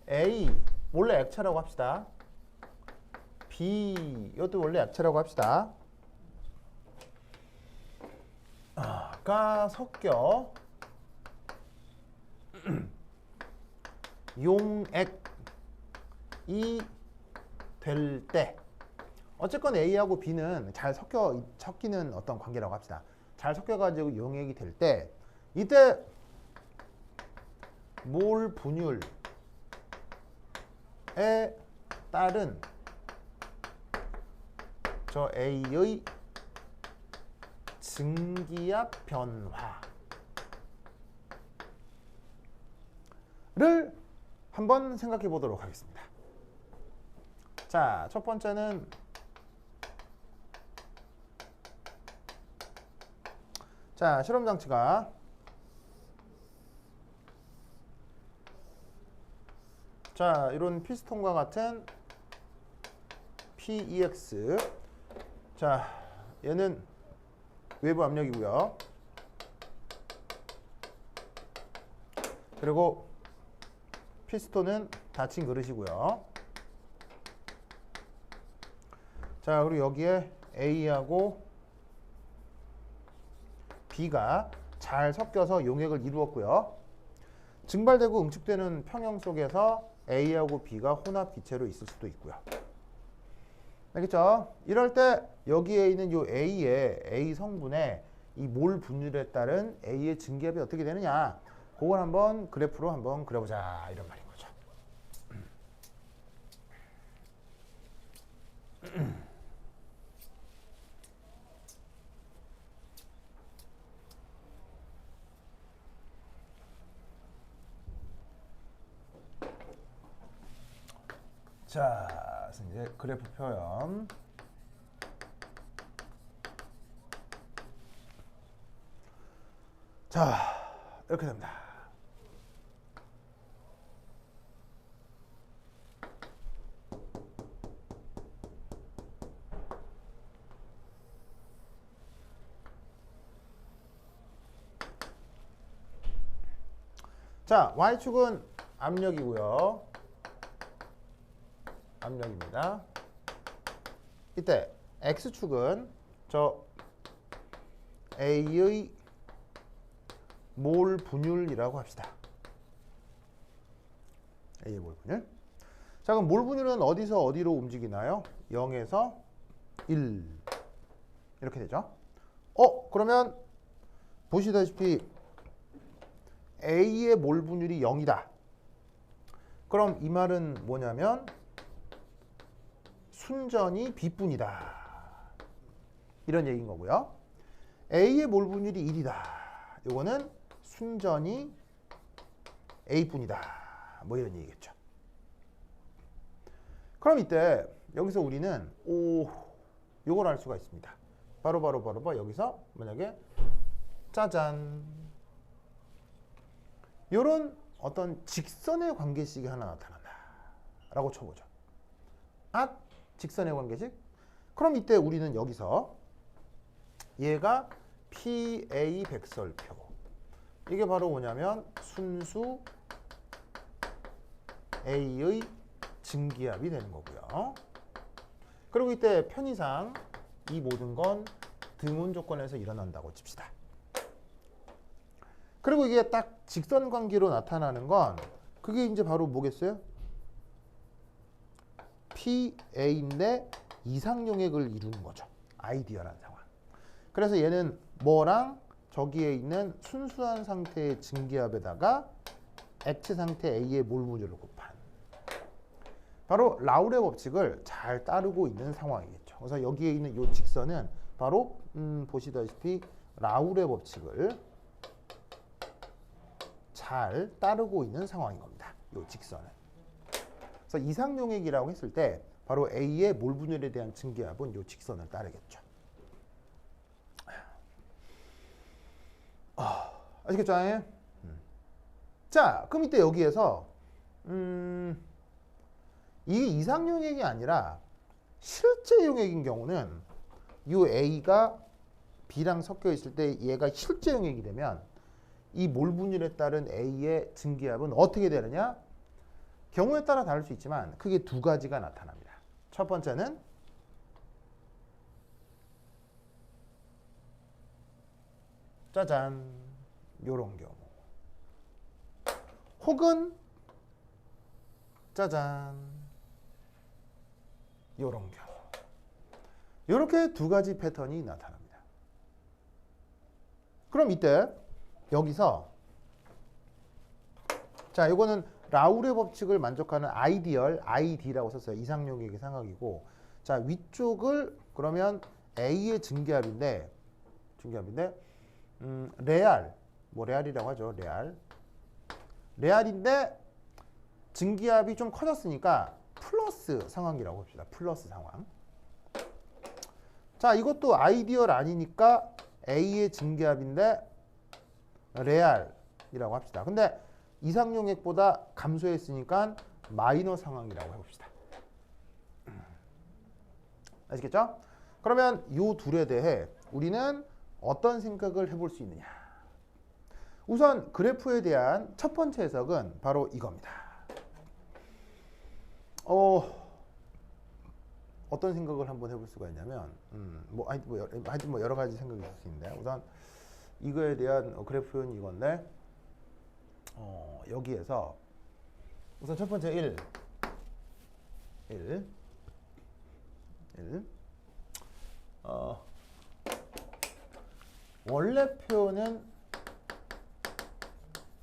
A 원래 액체라고 합시다. B 이것도 원래 액체라고 합시다. 가 섞여 용액이 될 때 어쨌건 A하고 B는 잘 섞이는 어떤 관계라고 합시다. 잘 섞여가지고 용액이 될 때 이때 몰 분율에 따른 저 A의 증기압 변화를 한번 생각해 보도록 하겠습니다. 자, 첫 번째는 자, 실험 장치가 자, 이런 피스톤과 같은 PEX. 자, 얘는 외부 압력이고요. 그리고 피스톤은 닫힌 그릇이고요. 자, 그리고 여기에 A하고 B가 잘 섞여서 용액을 이루었고요. 증발되고 응축되는 평형 속에서 A하고 B가 혼합 기체로 있을 수도 있고요. 알겠죠? 이럴 때 여기에 있는 요 A의 A 성분의 이 몰 분율에 따른 A의 증기압이 어떻게 되느냐, 그걸 한번 그래프로 한번 그려보자, 이런 말인 거죠. 자, 그래서 이제 그래프 표현. 자, 이렇게 됩니다. 자, Y축은 압력이고요. 압력입니다. 이때 X축은 저 A의 몰 분율이라고 합시다. A의 몰 분율. 자, 그럼 몰 분율은 어디서 어디로 움직이나요? 0에서 1 이렇게 되죠. 그러면 보시다시피 A의 몰 분율이 0이다. 그럼 이 말은 뭐냐면 순전히 B뿐이다, 이런 얘기인 거고요. A의 몰 분율이 1이다. 요거는 순전히 A뿐이다, 뭐 이런 얘기겠죠. 그럼 이때 여기서 우리는 요걸 알 수가 있습니다. 바로 여기서 만약에 짜잔, 요런 어떤 직선의 관계식이 하나 나타난다 라고 쳐보죠. 직선의 관계식. 그럼 이때 우리는 여기서 얘가 PA 백설표. 이게 바로 뭐냐면 순수 A의 증기압이 되는 거고요. 그리고 이때 편의상 이 모든 건 등온 조건에서 일어난다고 칩시다. 그리고 이게 딱 직선 관계로 나타나는 건 그게 이제 바로 뭐겠어요? PA인데 이상용액을 이루는 거죠. 아이디어란 상황. 그래서 얘는 뭐랑 저기에 있는 순수한 상태의 증기압에다가 액체 상태 A의 몰 분율을 곱한 바로 라우레 법칙을 잘 따르고 있는 상황이겠죠. 그래서 여기에 있는 이 직선은 바로 보시다시피 라우레 법칙을 잘 따르고 있는 상황인 겁니다. 이 직선은. 그래서 이상용액이라고 했을 때 바로 A의 몰 분율에 대한 증기압은 이 직선을 따르겠죠. 아시겠죠? 자, 그럼 이때 여기에서 이게 이상용액이 아니라 실제 용액인 경우는 이 A가 B랑 섞여 있을 때 얘가 실제 용액이 되면 이 몰 분율에 따른 A의 증기압은 어떻게 되느냐? 경우에 따라 다를 수 있지만 크게 두 가지가 나타납니다. 첫 번째는 짜잔 요런 경우, 혹은 짜잔 요런 경우. 이렇게 두 가지 패턴이 나타납니다. 그럼 이때 여기서 자, 이거는 라우레 법칙을 만족하는 아이디얼 ID라고 썼어요. 이상용액의 상각이고, 자, 위쪽을 그러면 A의 증기압인데 레알, 뭐 레알이라고 하죠. 레알인데 증기압이 좀 커졌으니까 플러스 상황이라고 합시다. 플러스 상황. 자, 이것도 아이디얼 아니니까 A의 증기압인데 레알이라고 합시다. 근데 이상용액보다 감소했으니까 마이너 상황이라고 해봅시다. 아시겠죠? 그러면 이 둘에 대해 우리는 어떤 생각을 해볼 수 있느냐? 우선 그래프에 대한 첫 번째 해석은 바로 이겁니다. 어떤 생각을 한번 해볼 수가 있냐면 하여튼 뭐 여러 가지 생각이 있을 수 있는데, 우선 이거에 대한 그래프는 이건데, 여기에서 우선 첫 번째 1 원래 표현은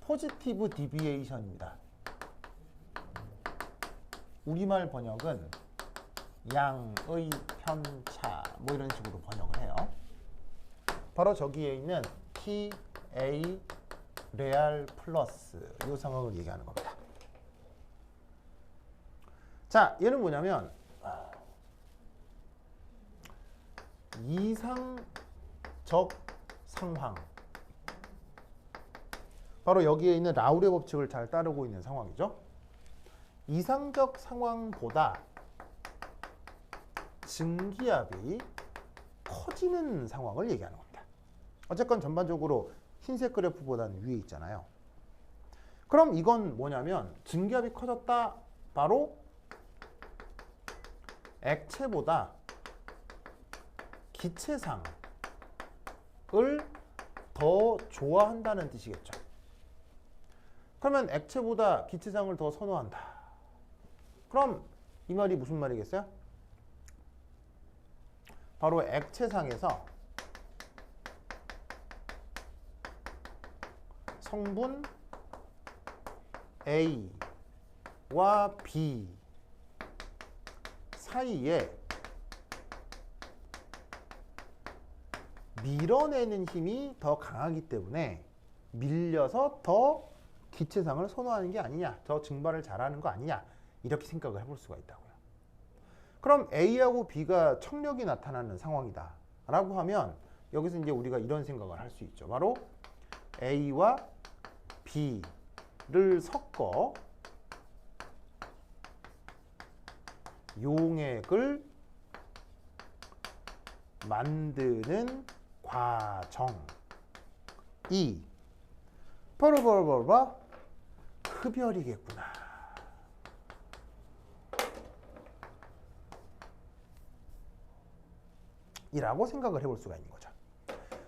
포지티브 디비에이션입니다. 우리말 번역은 양의 편차 뭐 이런 식으로 번역을 해요. 바로 저기에 있는 PA 레알 플러스 이 상황을 얘기하는 겁니다. 자, 얘는 뭐냐면 이상적 상황, 바로 여기에 있는 라우레 법칙을 잘 따르고 있는 상황이죠. 이상적 상황보다 증기압이 커지는 상황을 얘기하는 겁니다. 어쨌건 전반적으로 흰색 그래프보다는 위에 있잖아요. 그럼 이건 뭐냐면 증기압이 커졌다, 바로 액체보다 기체상을 더 좋아한다는 뜻이겠죠. 그러면 액체보다 기체상을 더 선호한다. 그럼 이 말이 무슨 말이겠어요? 바로 액체상에서 성분 A와 B 사이에 밀어내는 힘이 더 강하기 때문에 밀려서 더 기체상을 선호하는 게 아니냐, 더 증발을 잘하는 거 아니냐, 이렇게 생각을 해볼 수가 있다고요. 그럼 A하고 B가 청력이 나타나는 상황이다 라고 하면 여기서 이제 우리가 이런 생각을 할 수 있죠. 바로 A와 B를 섞어 용액을 만드는 과정이 바로 흡열이겠구나. 이라고 생각을 해볼 수가 있는 거죠.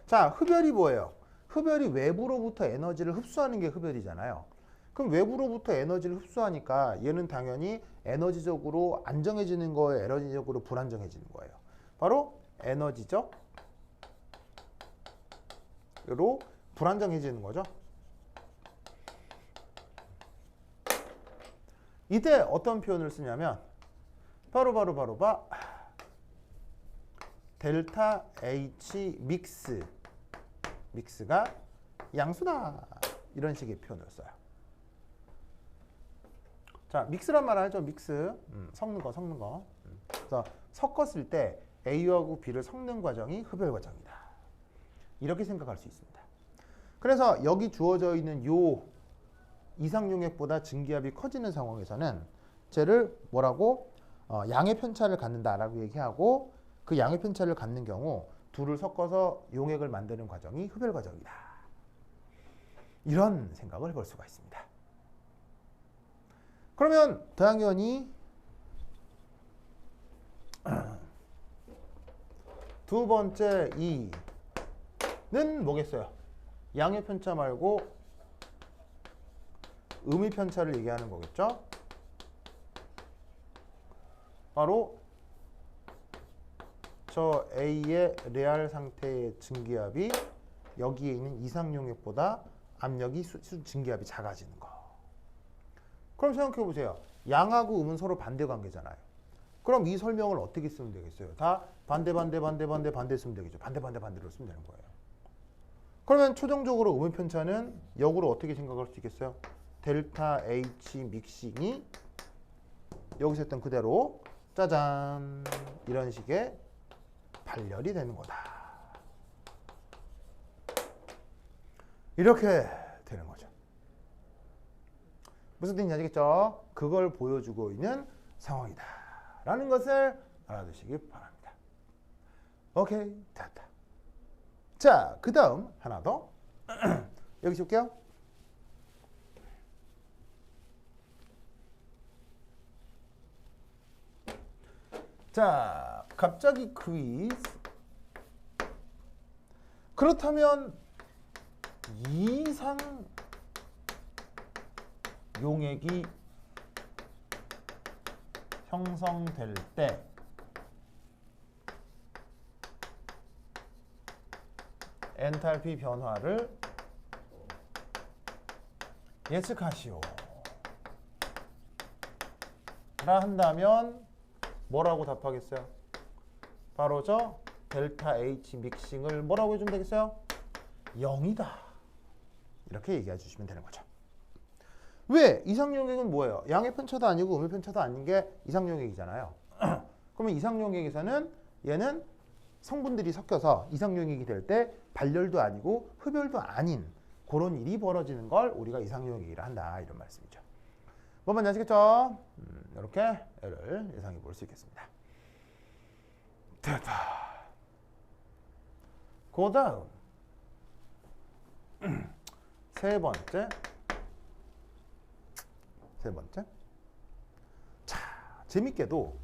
자, 흡열이 뭐예요? 흡열이 외부로부터 에너지를 흡수하는 게 흡열이잖아요. 그럼 외부로부터 에너지를 흡수하니까 얘는 당연히 에너지적으로 안정해지는 거예요? 에너지적으로 불안정해지는 거예요? 바로 에너지적으로 불안정해지는 거죠. 이때 어떤 표현을 쓰냐면 바로 델타 H 믹스가 양수다. 이런 식의 표현을 써요. 자, 믹스란 말 알죠? 믹스. 섞는 거. 그래서 섞었을 때 A하고 B를 섞는 과정이 흡열 과정이다. 이렇게 생각할 수 있습니다. 그래서 여기 주어져 있는 요 이상용액보다 증기압이 커지는 상황에서는 쟤를 뭐라고? 양의 편차를 갖는다라고 얘기하고, 그 양의 편차를 갖는 경우 둘을 섞어서 용액을 만드는 과정이 흡열 과정이다. 이런 생각을 해볼 수가 있습니다. 그러면 당연히 두 번째 E는 뭐겠어요? 양의 편차 말고 음의 편차를 얘기하는 거겠죠? 바로 저 A의 레알 상태의 증기압이 여기에 있는 이상용액보다 압력이 증기압이 작아지는 거. 그럼 생각해 보세요. 양하고 음은 서로 반대 관계잖아요. 그럼 이 설명을 어떻게 쓰면 되겠어요? 다 반대 쓰면 되겠죠. 반대로 쓰면 되는 거예요. 그러면 초정적으로 음의 편차는 역으로 어떻게 생각할 수 있겠어요? 델타 H 믹싱이 여기서 했던 그대로 짜잔 이런 식의 발열이 되는 거다. 이렇게 되는 거죠. 무슨 뜻인지 아시겠죠? 그걸 보여주고 있는 상황이다 라는 것을 알아두시기 바랍니다. 오케이, 됐다. 자, 그 다음 하나 더 여기 줄게요. 자, 갑자기 퀴즈. 그렇다면 이상 용액이 형성될 때 엔탈피 변화를 예측하시오 라 한다면 뭐라고 답하겠어요? 바로 저 델타 H 믹싱을 뭐라고 해주면 되겠어요? 0이다. 이렇게 얘기해 주시면 되는 거죠. 왜? 이상용액은 뭐예요? 양의 편차도 아니고 음의 편차도 아닌 게 이상용액이잖아요. 그러면 이상용액에서는 얘는 성분들이 섞여서 이상용액이 될 때 발열도 아니고 흡열도 아닌 그런 일이 벌어지는 걸 우리가 이상용액이라 한다. 이런 말씀이죠. 뭔 말인지 아시겠죠? 이렇게 얘를 예상해 볼 수 있겠습니다. 됐다. 그 다음 세 번째. 자, 재밌게도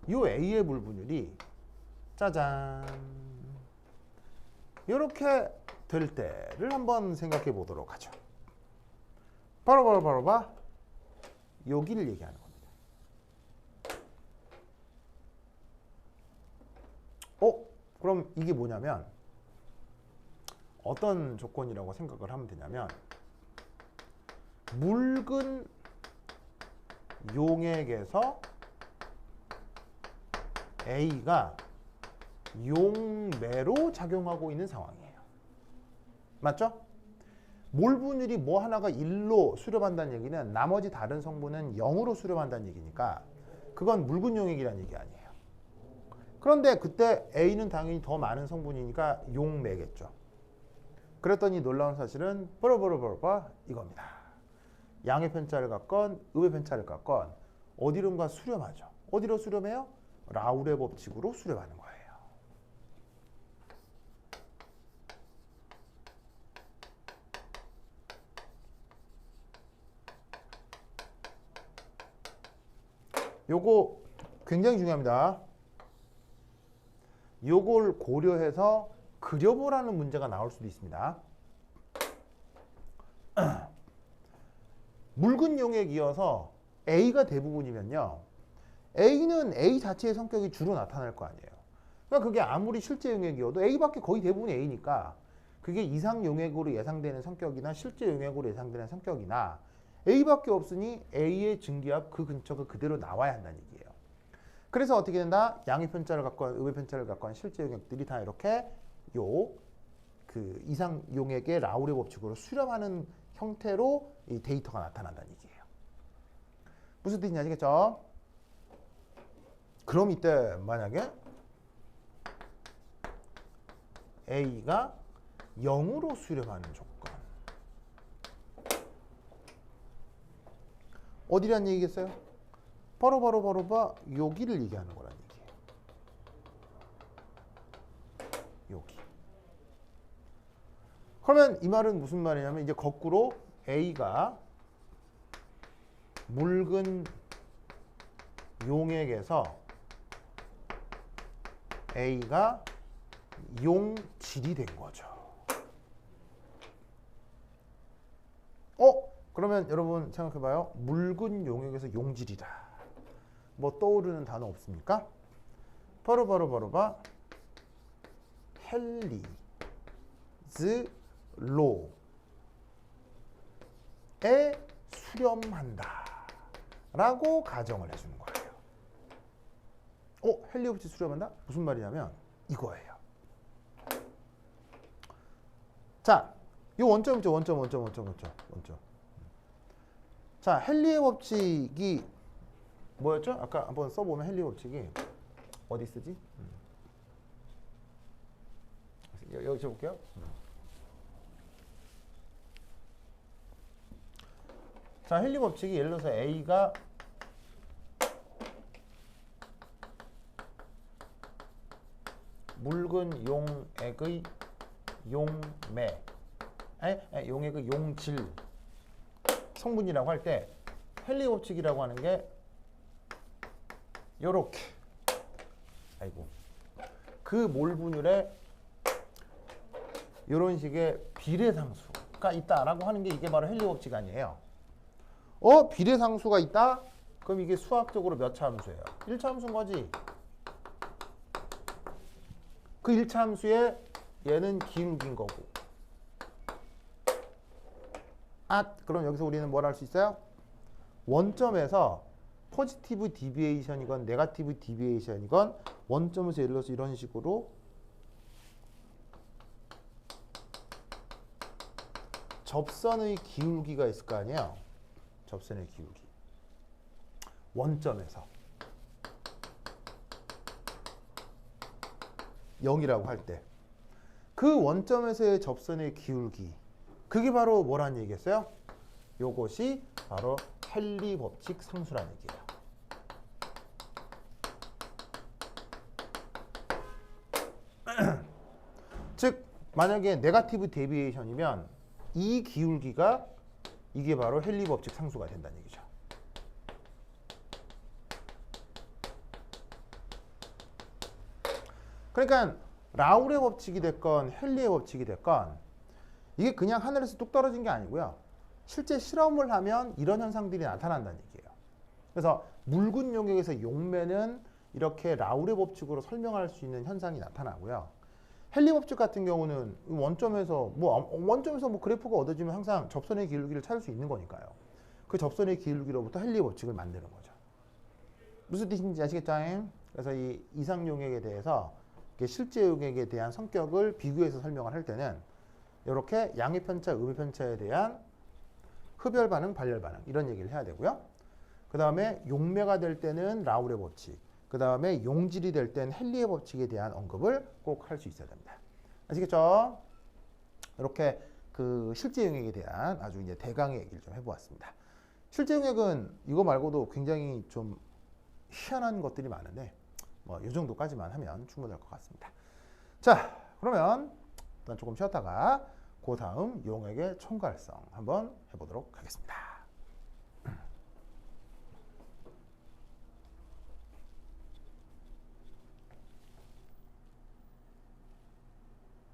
이 A의 불분율이 짜잔 이렇게 될 때를 한번 생각해 보도록 하죠. 바로 여기를 얘기하는 겁니다. 그럼 이게 뭐냐면 어떤 조건이라고 생각을 하면 되냐면 묽은 용액에서 A가 용매로 작용하고 있는 상황이에요. 맞죠? 몰 분율이 뭐 하나가 1로 수렴한다는 얘기는 나머지 다른 성분은 0으로 수렴한다는 얘기니까 그건 묽은 용액이라는 얘기 아니에요. 그런데 그때 A는 당연히 더 많은 성분이니까 용매겠죠. 그랬더니 놀라운 사실은 이겁니다. 양의 편차를 갖건 음의 편차를 갖건 어디론가 수렴하죠. 어디로 수렴해요? 라울의 법칙으로 수렴하는 거예요. 요거 굉장히 중요합니다. 요걸 고려해서 그려보라는 문제가 나올 수도 있습니다. 묽은 용액이어서 A가 대부분이면요. A는 A 자체의 성격이 주로 나타날 거 아니에요. 그러니까 그게 아무리 실제 용액이어도 A밖에 거의 대부분이 A니까 그게 이상 용액으로 예상되는 성격이나 실제 용액으로 예상되는 성격이나 A밖에 없으니 A의 증기압 그 근처가 그대로 나와야 한다는 얘기예요. 그래서 어떻게 된다? 양의 편차를 갖고 음의 편차를 갖고 한 실제 용액들이 다 이렇게 그 이상 용액의 라우레 법칙으로 수렴하는 형태로 이 데이터가 나타난다는 얘기예요. 무슨 뜻인지 아시겠죠? 그럼 이때 만약에 A가 0으로 수렴하는 조건 어디란 얘기겠어요? 바로 여기를 얘기하는 거란 얘기예요. 여기. 그러면 이 말은 무슨 말이냐면 이제 거꾸로 A가 묽은 용액에서 A가 용질이 된 거죠. 그러면 여러분 생각해봐요. 묽은 용액에서 용질이다. 뭐 떠오르는 단어 없습니까? 바로 헬리즈로에 수렴한다 라고 가정을 해주는 거예요. 헬리 법칙 수렴한다? 무슨 말이냐면 이거예요. 자, 이 원점 있죠. 원점. 자, 헨리의 법칙이 뭐였죠? 아까 한번 써보면 헨리 법칙이 어디 쓰지? 여기 써볼게요. 자, 헨리 법칙이 예를 들어서 A가 묽은 용액의 용액의 용질 성분이라고 할 때 헨리 법칙이라고 하는 게 요렇게 그 몰분율에 이런 식의 비례상수가 있다라고 하는 게 이게 바로 헨리 법칙 아니에요. 비례상수가 있다? 그럼 이게 수학적으로 몇 차 함수예요? 1차 함수인 거지. 그 1차 함수에 얘는 기울기인 거고. 그럼 여기서 우리는 뭘 할 수 있어요? 원점에서 포지티브 디비에이션이건 네거티브 디비에이션이건 원점에서 예를 들어서 이런 식으로 접선의 기울기가 있을 거 아니에요. 접선의 기울기. 원점에서 0이라고 할 때 그 원점에서의 접선의 기울기 그게 바로 뭐라는 얘기겠어요? 요것이 바로 헨리 법칙 상수라는 얘기예요. 즉 만약에 네거티브 데비에이션이면 이 기울기가 이게 바로 헨리 법칙 상수가 된다는 얘기죠. 그러니까 라울의 법칙이 됐건 헨리의 법칙이 됐건 이게 그냥 하늘에서 뚝 떨어진 게 아니고요. 실제 실험을 하면 이런 현상들이 나타난다는 얘기예요. 그래서 묽은 용액에서 용매는 이렇게 라울의 법칙으로 설명할 수 있는 현상이 나타나고요. 헨리 법칙 같은 경우는 원점에서 뭐 그래프가 얻어지면 항상 접선의 기울기를 찾을 수 있는 거니까요. 그 접선의 기울기로부터 헨리 법칙을 만드는 거죠. 무슨 뜻인지 아시겠죠? 그래서 이 이상 용액에 대해서 실제 용액에 대한 성격을 비교해서 설명을 할 때는 이렇게 양의 편차, 음의 편차에 대한 흡열 반응, 발열 반응 이런 얘기를 해야 되고요. 그 다음에 용매가 될 때는 라울의 법칙, 그 다음에 용질이 될 때는 헨리의 법칙에 대한 언급을 꼭 할 수 있어야 됩니다. 아시겠죠? 이렇게 그 실제 용액에 대한 아주 이제 대강의 얘기를 좀 해보았습니다. 실제 용액은 이거 말고도 굉장히 좀 희한한 것들이 많은데 뭐 이 정도까지만 하면 충분할 것 같습니다. 자, 그러면 일단 조금 쉬었다가 그 다음 용액의 총괄성 한번 해보도록 하겠습니다.